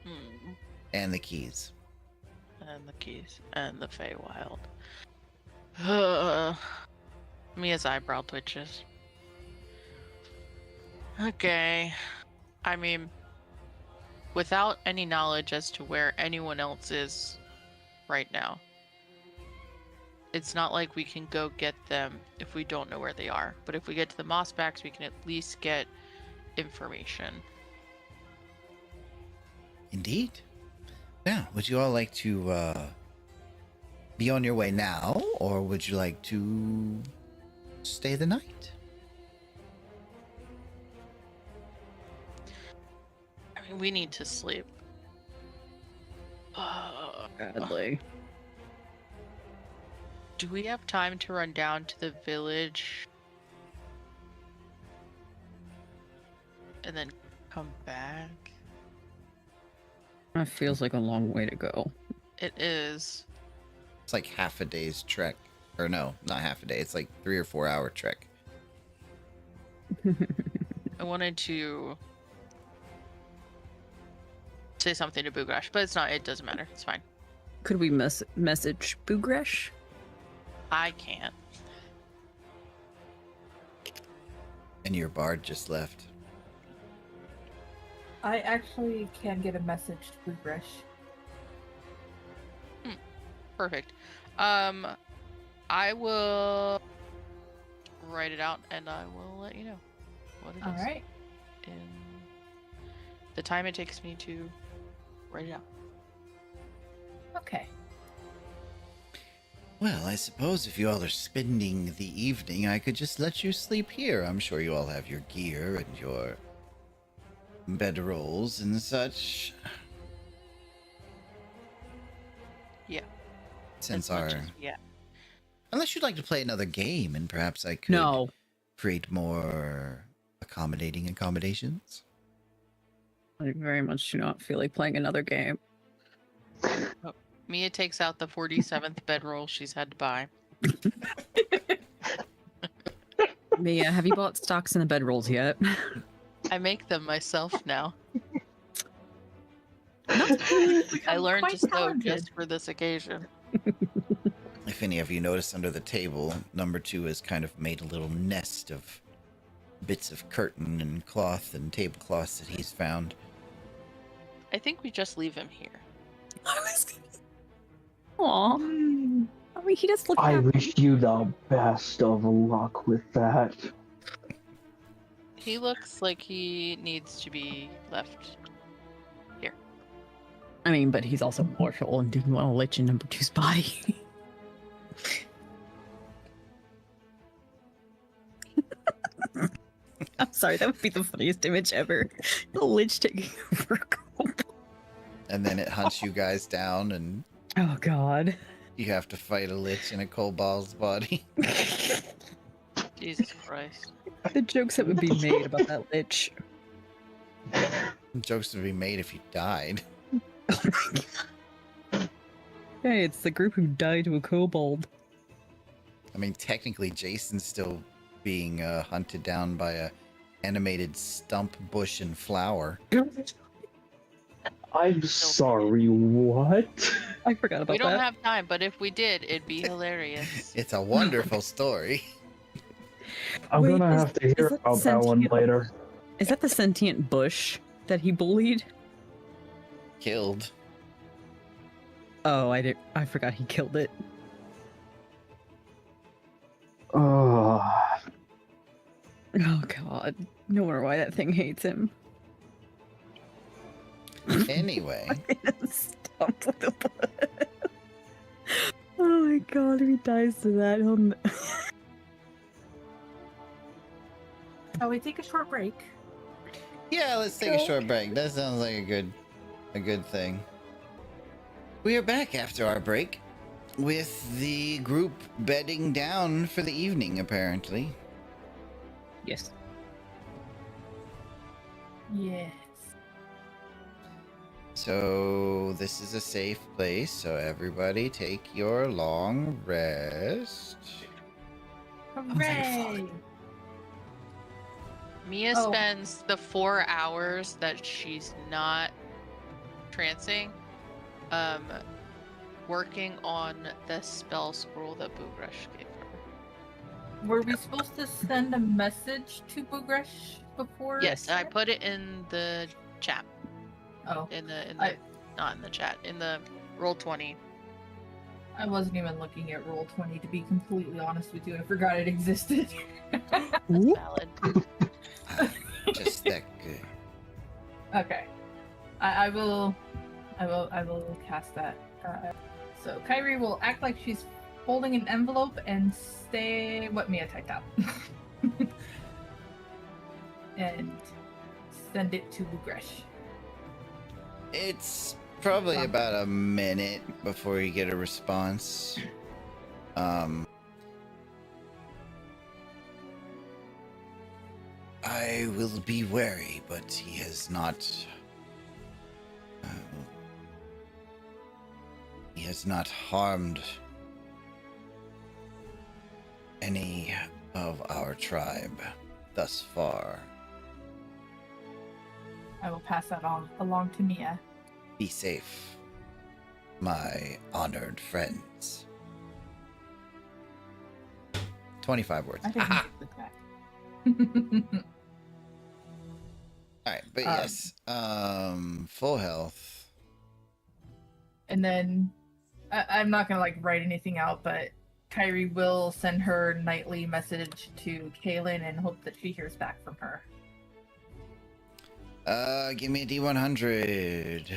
Hmm. and the keys. And the keys. And the Feywild. Mia's eyebrow twitches. Okay. I mean, without any knowledge as to where anyone else is right now, it's not like we can go get them if we don't know where they are. But if we get to the Mossbacks, we can at least get information. Indeed. Now, would you all like to be on your way now, or would you like to stay the night? I mean, we need to sleep. Badly. Do we have time to run down to the village and then come back? That feels like a long way to go. It is. It's like half a day's trek. Or no, not half a day. It's like 3 or 4 hour trek. I wanted to say something to Bugrash, but it's not. It doesn't matter. It's fine. Could we message Bugresh? I can't. And your bard just left. I actually can get a message to Bugresh. Perfect. I will write it out and I will let you know what it is. All right. In the time it takes me to write it out. Okay. Well, I suppose if you all are spending the evening, I could just let you sleep here. I'm sure you all have your gear and your bedrolls and such. Yeah. Since as much our... as we have. Unless you'd like to play another game, and perhaps I could No. create more accommodating accommodations. I very much do not feel like playing another game. Mia takes out the 47th bedroll she's had to buy. Mia, have you bought stocks in the bedrolls yet? I make them myself now. I learned quite to sew talented. just for this occasion. If any of you notice under the table, number 2 has kind of made a little nest of bits of curtain and cloth and tablecloths that he's found. I think we just leave him here. Aw. I mean, he does look I happy. wish you the best of luck with that. He looks like he needs to be left here. I mean, but he's also mortal and didn't want to lich in number 2's body. I'm sorry, that would be the funniest image ever. The lich taking over a kobold. And then it hunts you guys down, and Oh god. you have to fight a lich in a kobold's body. Jesus Christ. The jokes that would be made about that lich. Jokes to be made if you died. Hey, it's the group who died to a kobold. I mean, technically, Jason's still being hunted down by a animated stump, bush, and flower. I'm sorry, what? I forgot about We don't that. have time, but if we did, it'd be hilarious. It's a wonderful story. I'm Wait, gonna is- have to is hear that about that one sentient? later. Is that the sentient bush that he bullied? Killed. Oh, I forgot he killed it. Oh, Oh god. No wonder why that thing hates him. Anyway, Stump with a bush. Oh my god, if he dies to that, he'll... Shall we take a short break? yeah, let's take a short break. That sounds like a good thing. We are back after our break with the group bedding down for the evening, apparently. Yes. Yes. So this is a safe place, so everybody take your long rest. Hooray! Mia Oh. spends the 4 hours that she's not trancing, working on the spell scroll that Boogresh gave her. Were we supposed to send a message to Boogresh before? Yes, I put it in the chat. Oh, In the I- not in the chat, in the Roll20. I wasn't even looking at Roll20 to be completely honest with you. I forgot it existed. That's valid. Just that good. Okay, I will cast that. So Kyrie will act like she's holding an envelope and say what Mia typed out, and send it to Boogresh. It's probably Okay. about a minute before you get a response. I will be wary, but he has not. He has not harmed any of our tribe thus far. I will pass that on along to Mia. Be safe, my honored friends. 25 words. I think Aha! we should look back. Alright, but Um, yes, full health. And then I'm not gonna like write anything out, but Kyrie will send her nightly message to Kaylin and hope that she hears back from her. Give me a D100.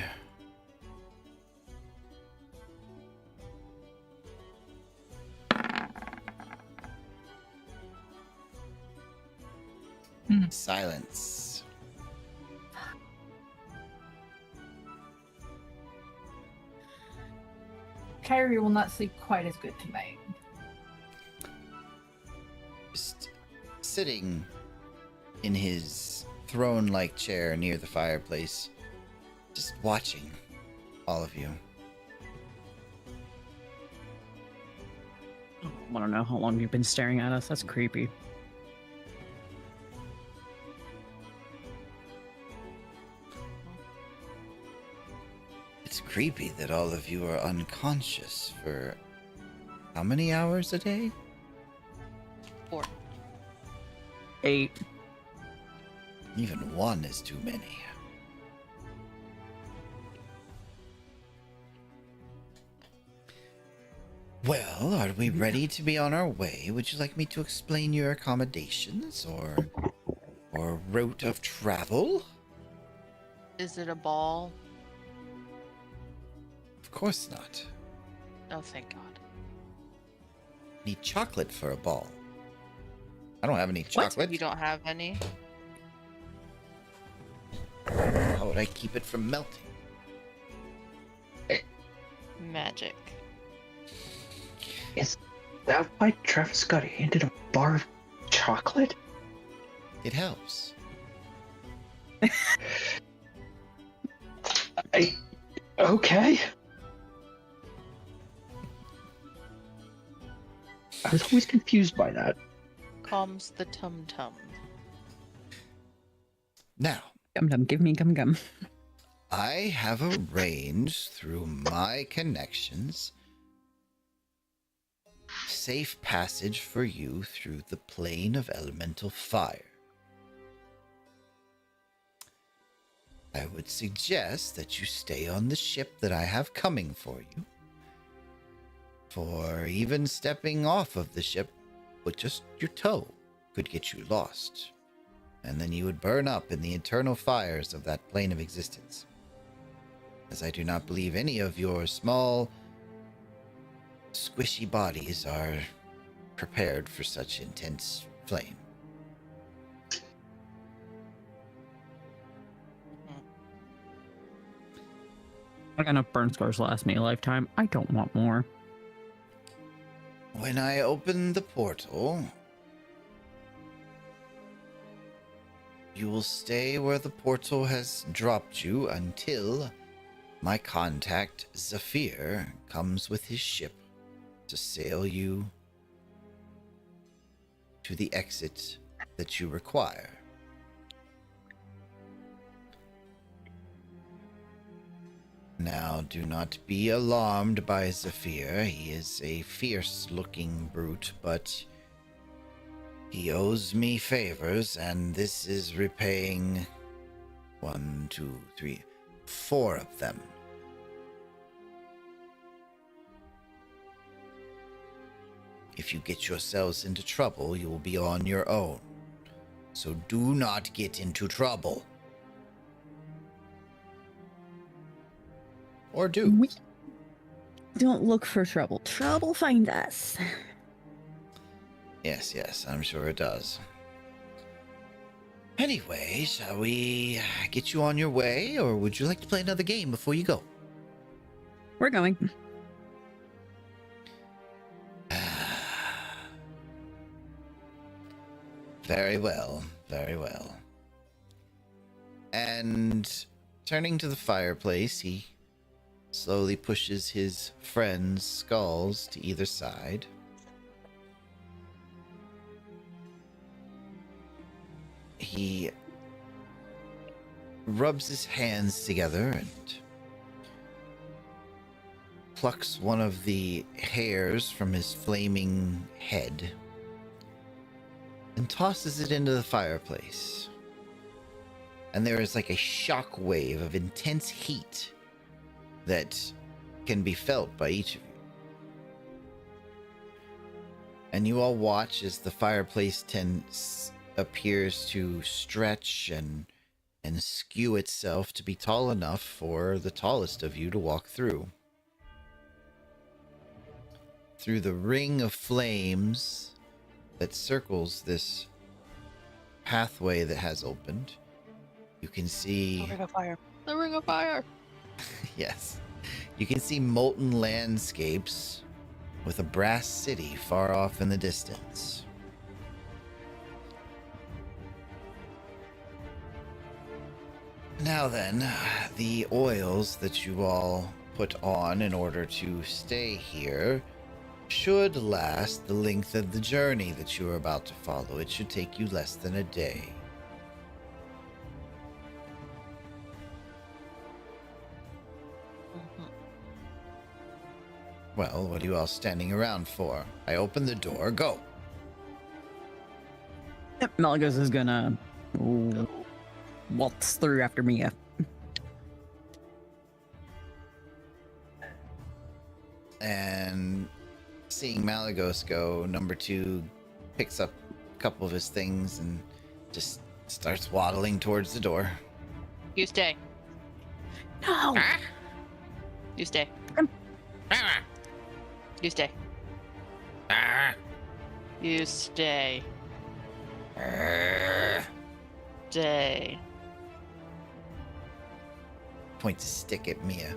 Silence. Tyree will not sleep quite as good tonight. Just sitting in his throne-like chair near the fireplace, just watching all of you. I want to know how long you've been staring at us. That's creepy. It's creepy that all of you are unconscious for how many hours a day? 4. 8. Even one is too many. Well, are we ready to be on our way? Would you like me to explain your accommodations or route of travel? Is it a ball? Of course not. Oh, thank God. Need chocolate for a ball. I don't have any What? chocolate. You don't have any? How would I keep it from melting? Magic. Is that why Travis got handed a bar of chocolate? It helps. Okay. I was always confused by that. Calms the tum-tum. Now, Gum gum, give me gum gum. I have arranged through my connections safe passage for you through the plane of elemental fire. I would suggest that you stay on the ship that I have coming for you. For even stepping off of the ship with just your toe could get you lost, and then you would burn up in the eternal fires of that plane of existence. As I do not believe any of your small, squishy bodies are prepared for such intense flame. I got enough burn scars to last me a lifetime. I don't want more. When I open the portal, you will stay where the portal has dropped you until my contact, Zephyr, comes with his ship to sail you to the exit that you require. Now, do not be alarmed by Zephyr. He is a fierce-looking brute, but he owes me favors, and this is repaying 1, 2, 3, 4 of them. If you get yourselves into trouble, you will be on your own. So do not get into trouble. Or do. We don't look for trouble. Trouble find us. Yes, yes, I'm sure it does. Anyway, shall we get you on your way, or would you like to play another game before you go? We're going. Very well, very well. And turning to the fireplace, he slowly pushes his friends' skulls to either side. He rubs his hands together and plucks one of the hairs from his flaming head and tosses it into the fireplace. And there is like a shock wave of intense heat that can be felt by each of you. And you all watch as the fireplace appears to stretch and skew itself to be tall enough for the tallest of you to walk through. Through the ring of flames that circles this pathway that has opened, you can see... The ring of fire. The ring of fire. Yes. You can see molten landscapes with a brass city far off in the distance. Now then, the oils that you all put on in order to stay here should last the length of the journey that you are about to follow. It should take you less than a day. Well, what are you all standing around for? I open the door. Go. Yep, Malagos is gonna waltz through after Mia. And seeing Malagos go, number 2 picks up a couple of his things and just starts waddling towards the door. You stay. No! You stay. You stay. You stay. Stay. Points a stick at Mia.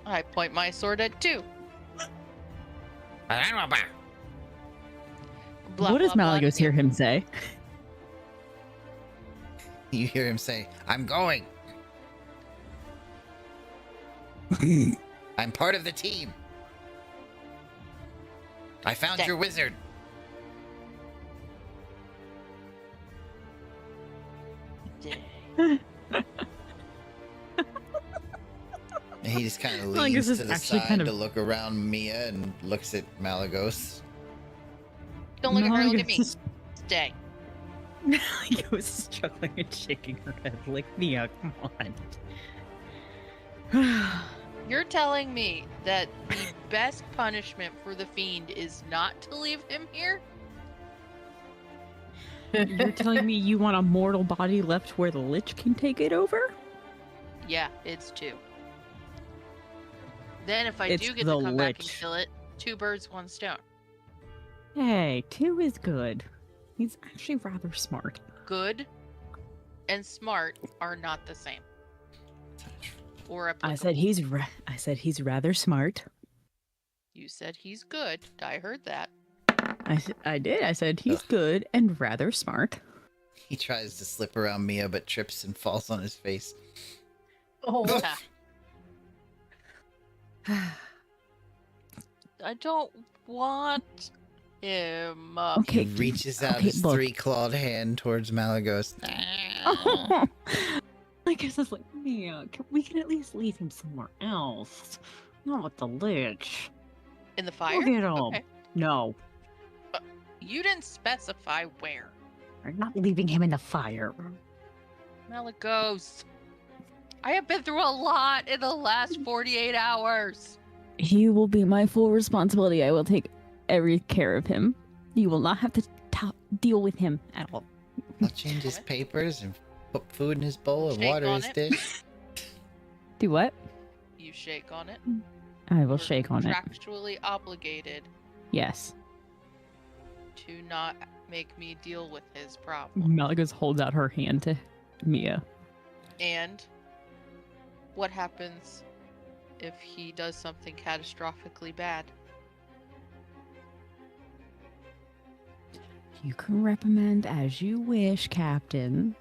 I point my sword at 2. Blah, What does blah, blah. Malagos hear him say? You hear him say, I'm going. I'm part of the team. I found Stay. your wizard. Stay. And he just kind of Malagos leans is to the actually side kind of- to look around Mia and looks at Malagos. Don't look at her, look at me. Malagos is- Stay. Malagos is chuckling and shaking her head like Mia, come on. You're telling me that the best punishment for the fiend is not to leave him here? You're telling me you want a mortal body left where the lich can take it over? Yeah, it's 2. Then if I It's do get the to come back and lich. kill it, 2 birds, 1 stone. Hey, 2 is good. He's actually rather smart. Good and smart are not the same. Or applicable. I said he's rather smart. You said he's good. I heard that. I did. I said he's good and rather smart. He tries to slip around Mia but trips and falls on his face. Oh, I don't want him. Okay. He reaches out okay, his look. 3-clawed hand towards Malagos. I guess it's like, Mia, we can at least leave him somewhere else. Not with the lich. In the fire? Look at him. Okay. No, You didn't specify where. we're not leaving him in the fire. Malagos. I have been through a lot in the last 48 hours. He will be my full responsibility. I will take every care of him. You will not have to deal with him at all. I'll change his papers and put food in his bowl and Shake water on his it. dish. Do what? You shake on it. I will We're shake on it. contractually obligated Yes. to not make me deal with his problem. Malagos holds out her hand to Mia. And what happens if he does something catastrophically bad? You can reprimand as you wish, Captain.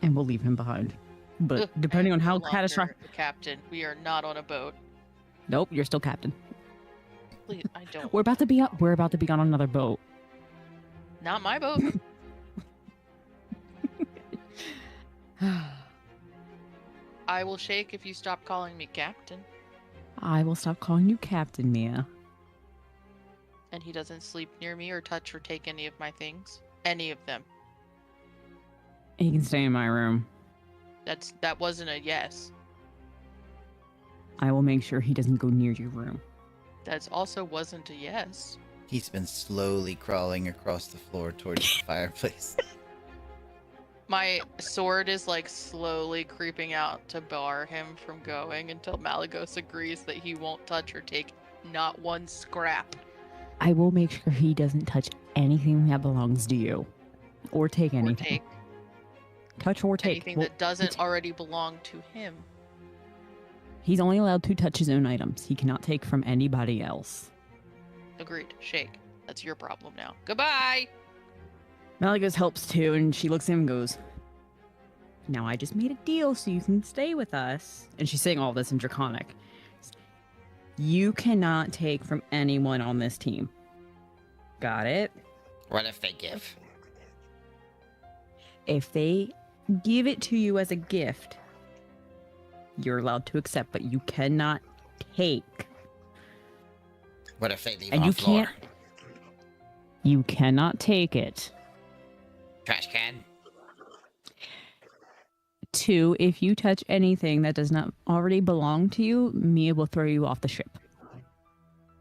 And we'll leave him behind. But Ugh, depending I'm on no how longer catastrophic... the captain, we are not on a boat. Nope, you're still Captain. Please, I don't. We're about to be on another boat. Not my boat. I will shake if you stop calling me captain. I will stop calling you Captain, Mia. And he doesn't sleep near me or touch or take any of my things. Any of them. He can stay in my room. That wasn't a yes. I will make sure he doesn't go near your room. That also wasn't a yes. He's been slowly crawling across the floor towards the fireplace. My sword is like slowly creeping out to bar him from going until Malagos agrees that he won't touch or take not one scrap. I will make sure he doesn't touch anything that belongs to you. Or take Or anything. take Touch or take. anything Well, that doesn't it's- already belong to him. He's only allowed to touch his own items. He cannot take from anybody else. Agreed. Shake. That's your problem now. Goodbye. Malagos helps too, and she looks at him and goes, "Now I just made a deal so you can stay with us." And she's saying all this in Draconic. You cannot take from anyone on this team. Got it? What if they give? If they give it to you as a gift, you're allowed to accept, but you cannot take. What if they leave And on you floor? can't. You cannot take it. Trash can? 2, if you touch anything that does not already belong to you, Mia will throw you off the ship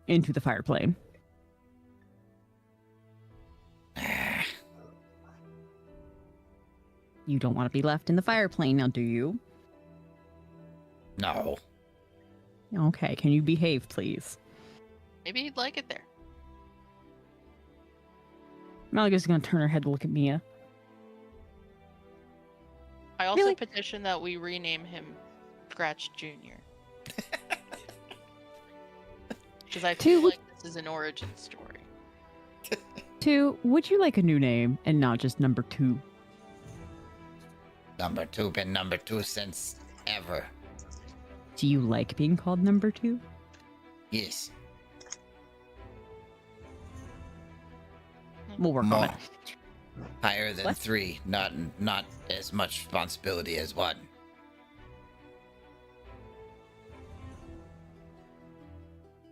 into the fire plane. You don't want to be left in the fire plane now, do you? No. Okay, can you behave, please? Maybe he'd like it there. Malagos is going to turn her head to look at Mia. I also Really? petition that we rename him Scratch Jr. Because I feel Two- like this is an origin story. 2, would you like a new name and not just number 2? Number 2 been number 2 since ever. Do you like being called number 2? Yes. We'll work on More. it. Higher than What? 3. Not as much responsibility as 1.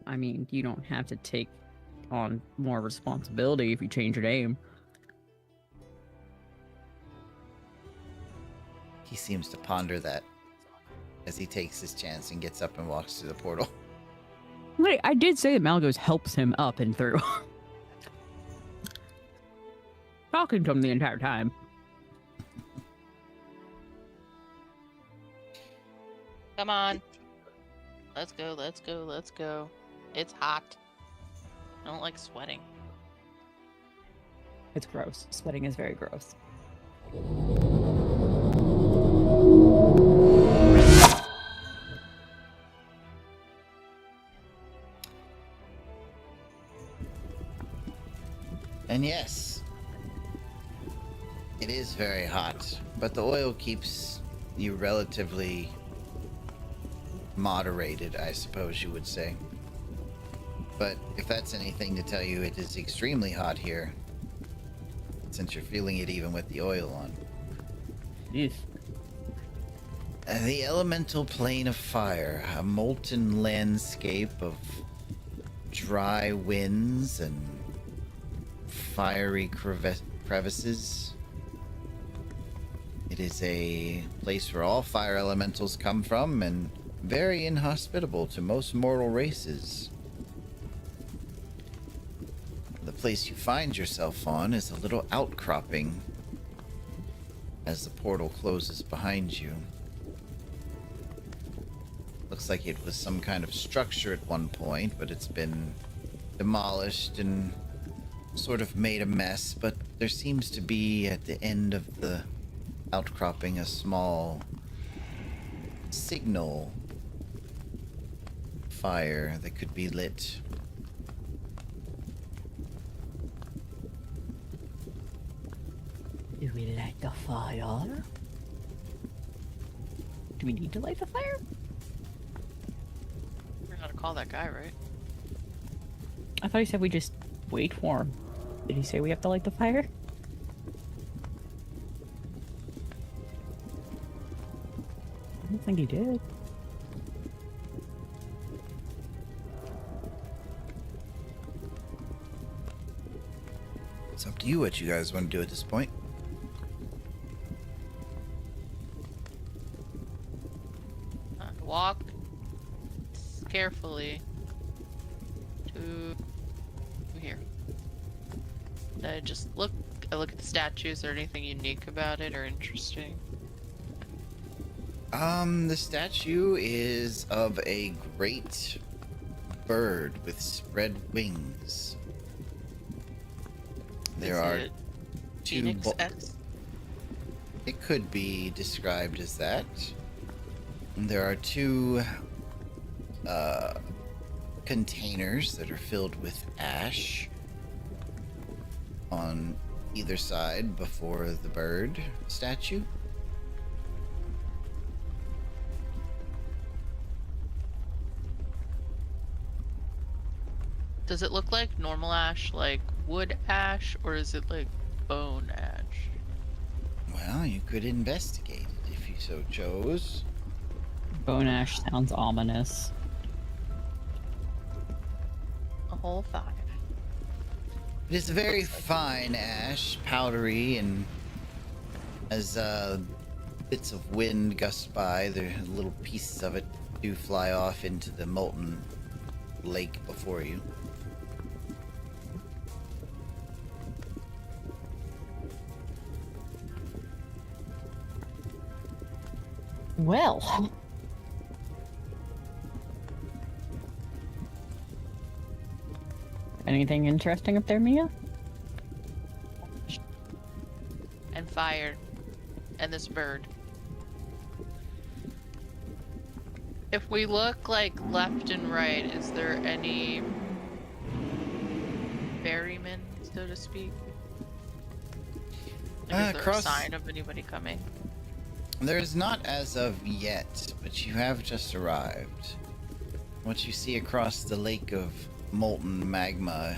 I mean, you don't have to take on more responsibility if you change your name. He seems to ponder that as he takes his chance and gets up and walks through the portal. Wait, I did say that Malagos helps him up and through. Talking to him the entire time. Come on. Let's go, let's go, let's go. It's hot. I don't like sweating. It's gross. Sweating is very gross. And yes, it is very hot, but the oil keeps you relatively moderated, I suppose you would say. But if that's anything to tell you, it is extremely hot here, since you're feeling it even with the oil on. Yes. The elemental plane of fire, a molten landscape of dry winds and fiery crevices. It is a place where all fire elementals come from and very inhospitable to most mortal races. The place you find yourself on is a little outcropping as the portal closes behind you. Looks like it was some kind of structure at one point, but it's been demolished and sort of made a mess, but there seems to be at the end of the outcropping a small signal fire that could be lit. Do we light the fire? Do we need to light the fire? We're gonna call that guy, right? I thought he said we just wait for him. Did he say we have to light the fire? I don't think he did. It's up to you what you guys want to do at this point. Walk carefully to here. I look at the statues. Is there anything unique about it or interesting? The statue is of a great bird with spread wings. There Is are it two. Phoenix X? It could be described as that. There are two containers that are filled with ash on either side before the bird statue. Does it look like normal ash, like wood ash, or is it like bone ash? Well, you could investigate it if you so chose. Bone ash sounds ominous. A whole 5. It is a very fine ash, powdery, and as bits of wind gust by, the little pieces of it do fly off into the molten lake before you. Well. Anything interesting up there, Mia? And fire. And this bird. If we look like left and right, is there any ferrymen, so to speak? Like, is there a sign of anybody coming? There is not as of yet, but you have just arrived. What you see across the lake of molten magma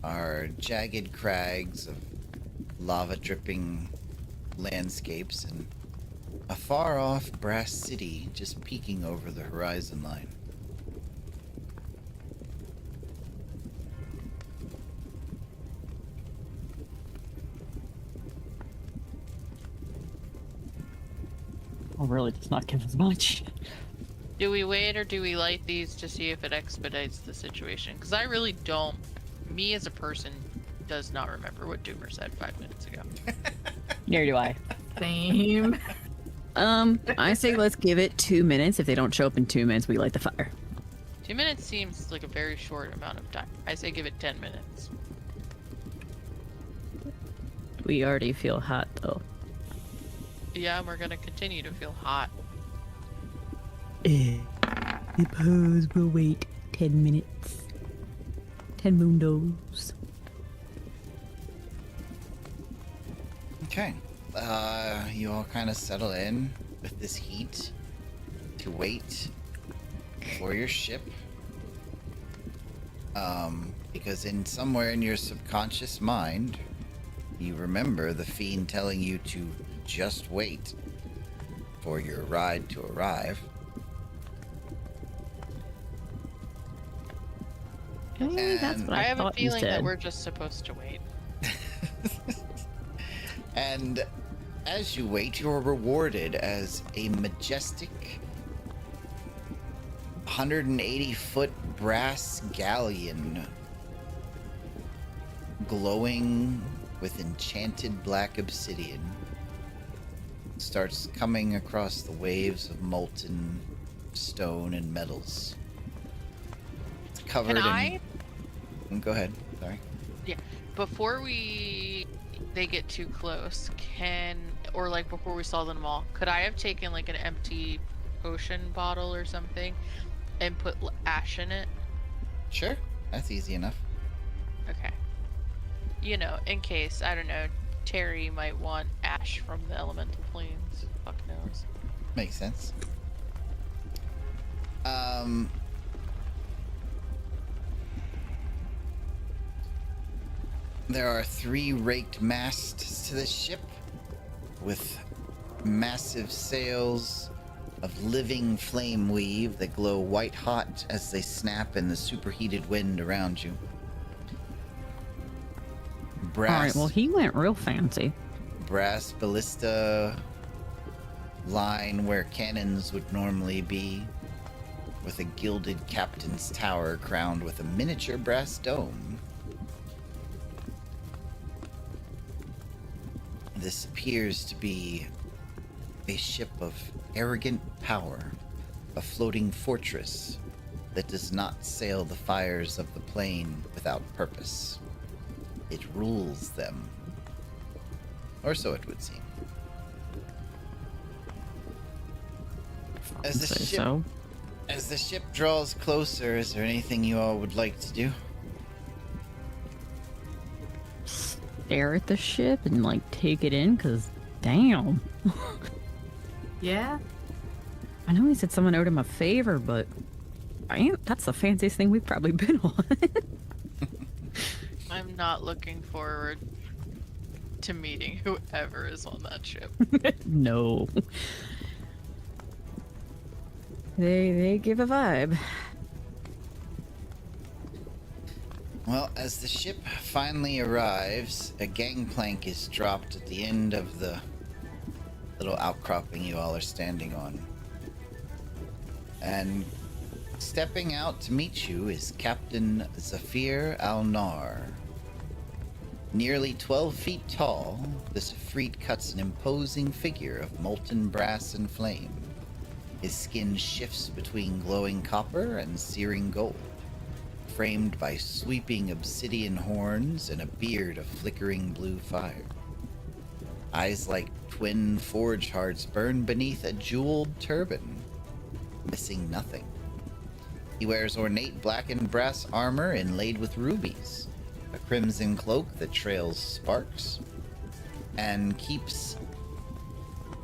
are jagged crags of lava-dripping landscapes and a far-off brass city just peeking over the horizon line. Oh, really does not give us much. Do we wait or do we light these to see if it expedites the situation? Because I really don't. Me as a person does not remember what Doomer said 5 minutes ago. Neither do I. Same. I say let's give it 2 minutes. If they don't show up in 2 minutes, we light the fire. 2 minutes seems like a very short amount of time. I say give it 10 minutes. We already feel hot, though. Yeah, we're gonna continue to feel hot. Suppose we'll wait 10 minutes. 10 mundos. Okay. You all kind of settle in with this heat to wait for your ship. Because somewhere in your subconscious mind, you remember the fiend telling you to just wait for your ride to arrive. Hey, that's what I I have a thought you feeling that said. we're just supposed to wait. And as you wait, you're rewarded as a majestic 180-foot brass galleon glowing with enchanted black obsidian starts coming across the waves of molten stone and metals. It's covered Go ahead. Sorry. Before they get too close, before we saw them all, could I have taken like an empty potion bottle or something and put ash in it? Sure. That's easy enough. Okay. You know, in case, I don't know, Terry might want ash from the elemental planes. Fuck knows. Makes sense. There are 3 raked masts to this ship with massive sails of living flame weave that glow white hot as they snap in the superheated wind around you. Alright, well, he went real fancy. Brass ballista line where cannons would normally be, with a gilded captain's tower crowned with a miniature brass dome. This appears to be a ship of arrogant power, a floating fortress that does not sail the fires of the plain without purpose. It rules them. Or so it would seem. As the ship As the ship draws closer, is there anything you all would like to do? Stare at the ship and like take it in, cause damn. Yeah. I know he said someone owed him a favor, but that's the fanciest thing we've probably been on. I'm not looking forward to meeting whoever is on that ship. No. They give a vibe. Well, as the ship finally arrives, a gangplank is dropped at the end of the little outcropping you all are standing on. And stepping out to meet you is Captain Zafir Al-Nar. Nearly 12 feet tall, this Ifrit cuts an imposing figure of molten brass and flame. His skin shifts between glowing copper and searing gold, framed by sweeping obsidian horns and a beard of flickering blue fire. Eyes like twin forge hearts burn beneath a jeweled turban, missing nothing. He wears ornate black and brass armor inlaid with rubies, a crimson cloak that trails sparks, and keeps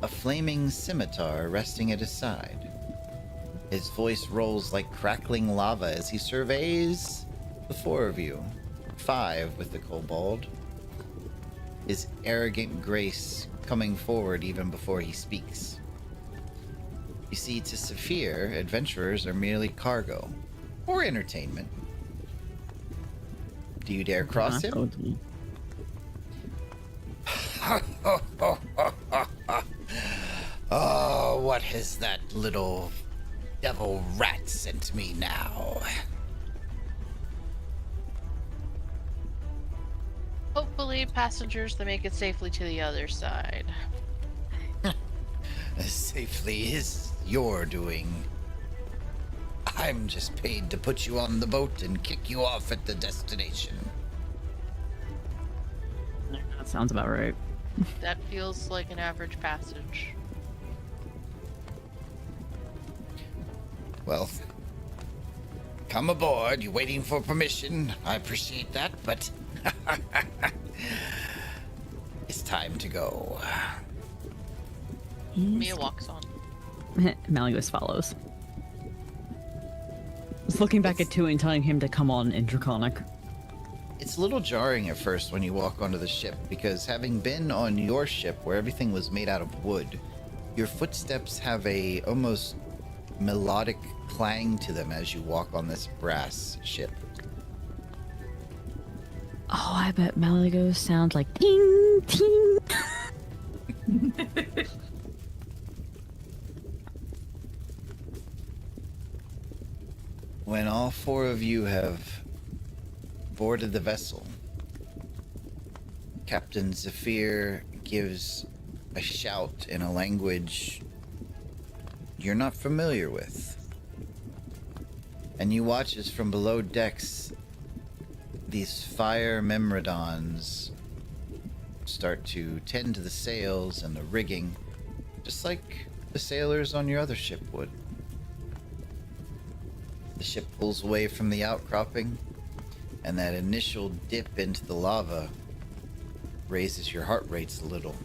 a flaming scimitar resting at his side. His voice rolls like crackling lava as he surveys the four of you, 5 with the kobold, his arrogant grace coming forward even before he speaks. You see, to Saphir, adventurers are merely cargo, or entertainment. Do you dare cross him? Oh, what has that little devil rat sent me now? Hopefully passengers that make it safely to the other side. Safely is your doing. I'm just paid to put you on the boat and kick you off at the destination. That sounds about right. That feels like an average passage. Well, come aboard. You're waiting for permission. I appreciate that, but it's time to go. Mia walks on. Malleus follows. Just looking back at Tui and telling him to come on in Draconic. It's a little jarring at first when you walk onto the ship, because having been on your ship where everything was made out of wood, your footsteps have a almost melodic clang to them as you walk on this brass ship. Oh, I bet Malleus sounds like ting ting. When all 4 of you have boarded the vessel, Captain Zafir gives a shout in a language you're not familiar with. And you watch as from below decks, these fire memradons start to tend to the sails and the rigging, just like the sailors on your other ship would. The ship pulls away from the outcropping, and that initial dip into the lava raises your heart rates a little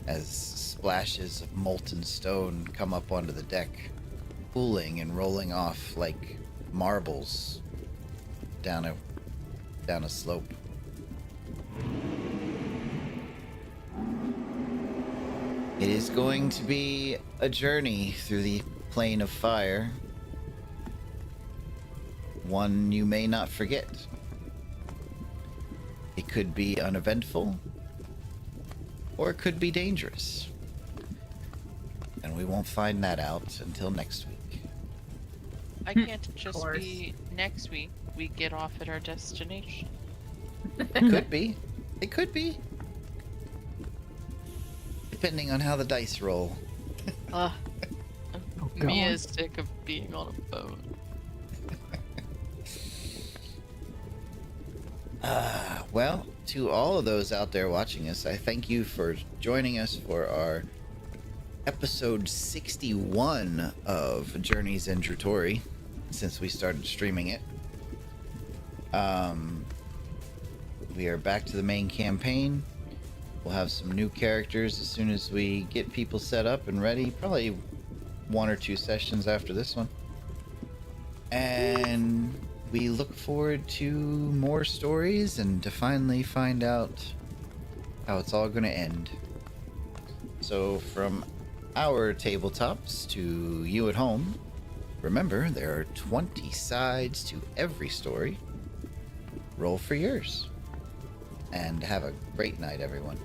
as splashes of molten stone come up onto the deck, pooling and rolling off like marbles down a slope. It is going to be a journey through the plane of fire, one you may not forget. It could be uneventful, or it could be dangerous. And we won't find that out until next week. I can't just course. be next week. We get off at our destination. It could be. It could be. Depending on how the dice roll. Ugh. Oh, Mia God. is sick of being on a phone. Well, to all of those out there watching us, I thank you for joining us for our episode 61 of Journeys in Djruthourhi since we started streaming it. We are back to the main campaign. We'll have some new characters as soon as we get people set up and ready. Probably 1 or 2 sessions after this one. And we look forward to more stories and to finally find out how it's all going to end. So from our tabletops to you at home, remember there are 20 sides to every story. Roll for yours. And have a great night, everyone.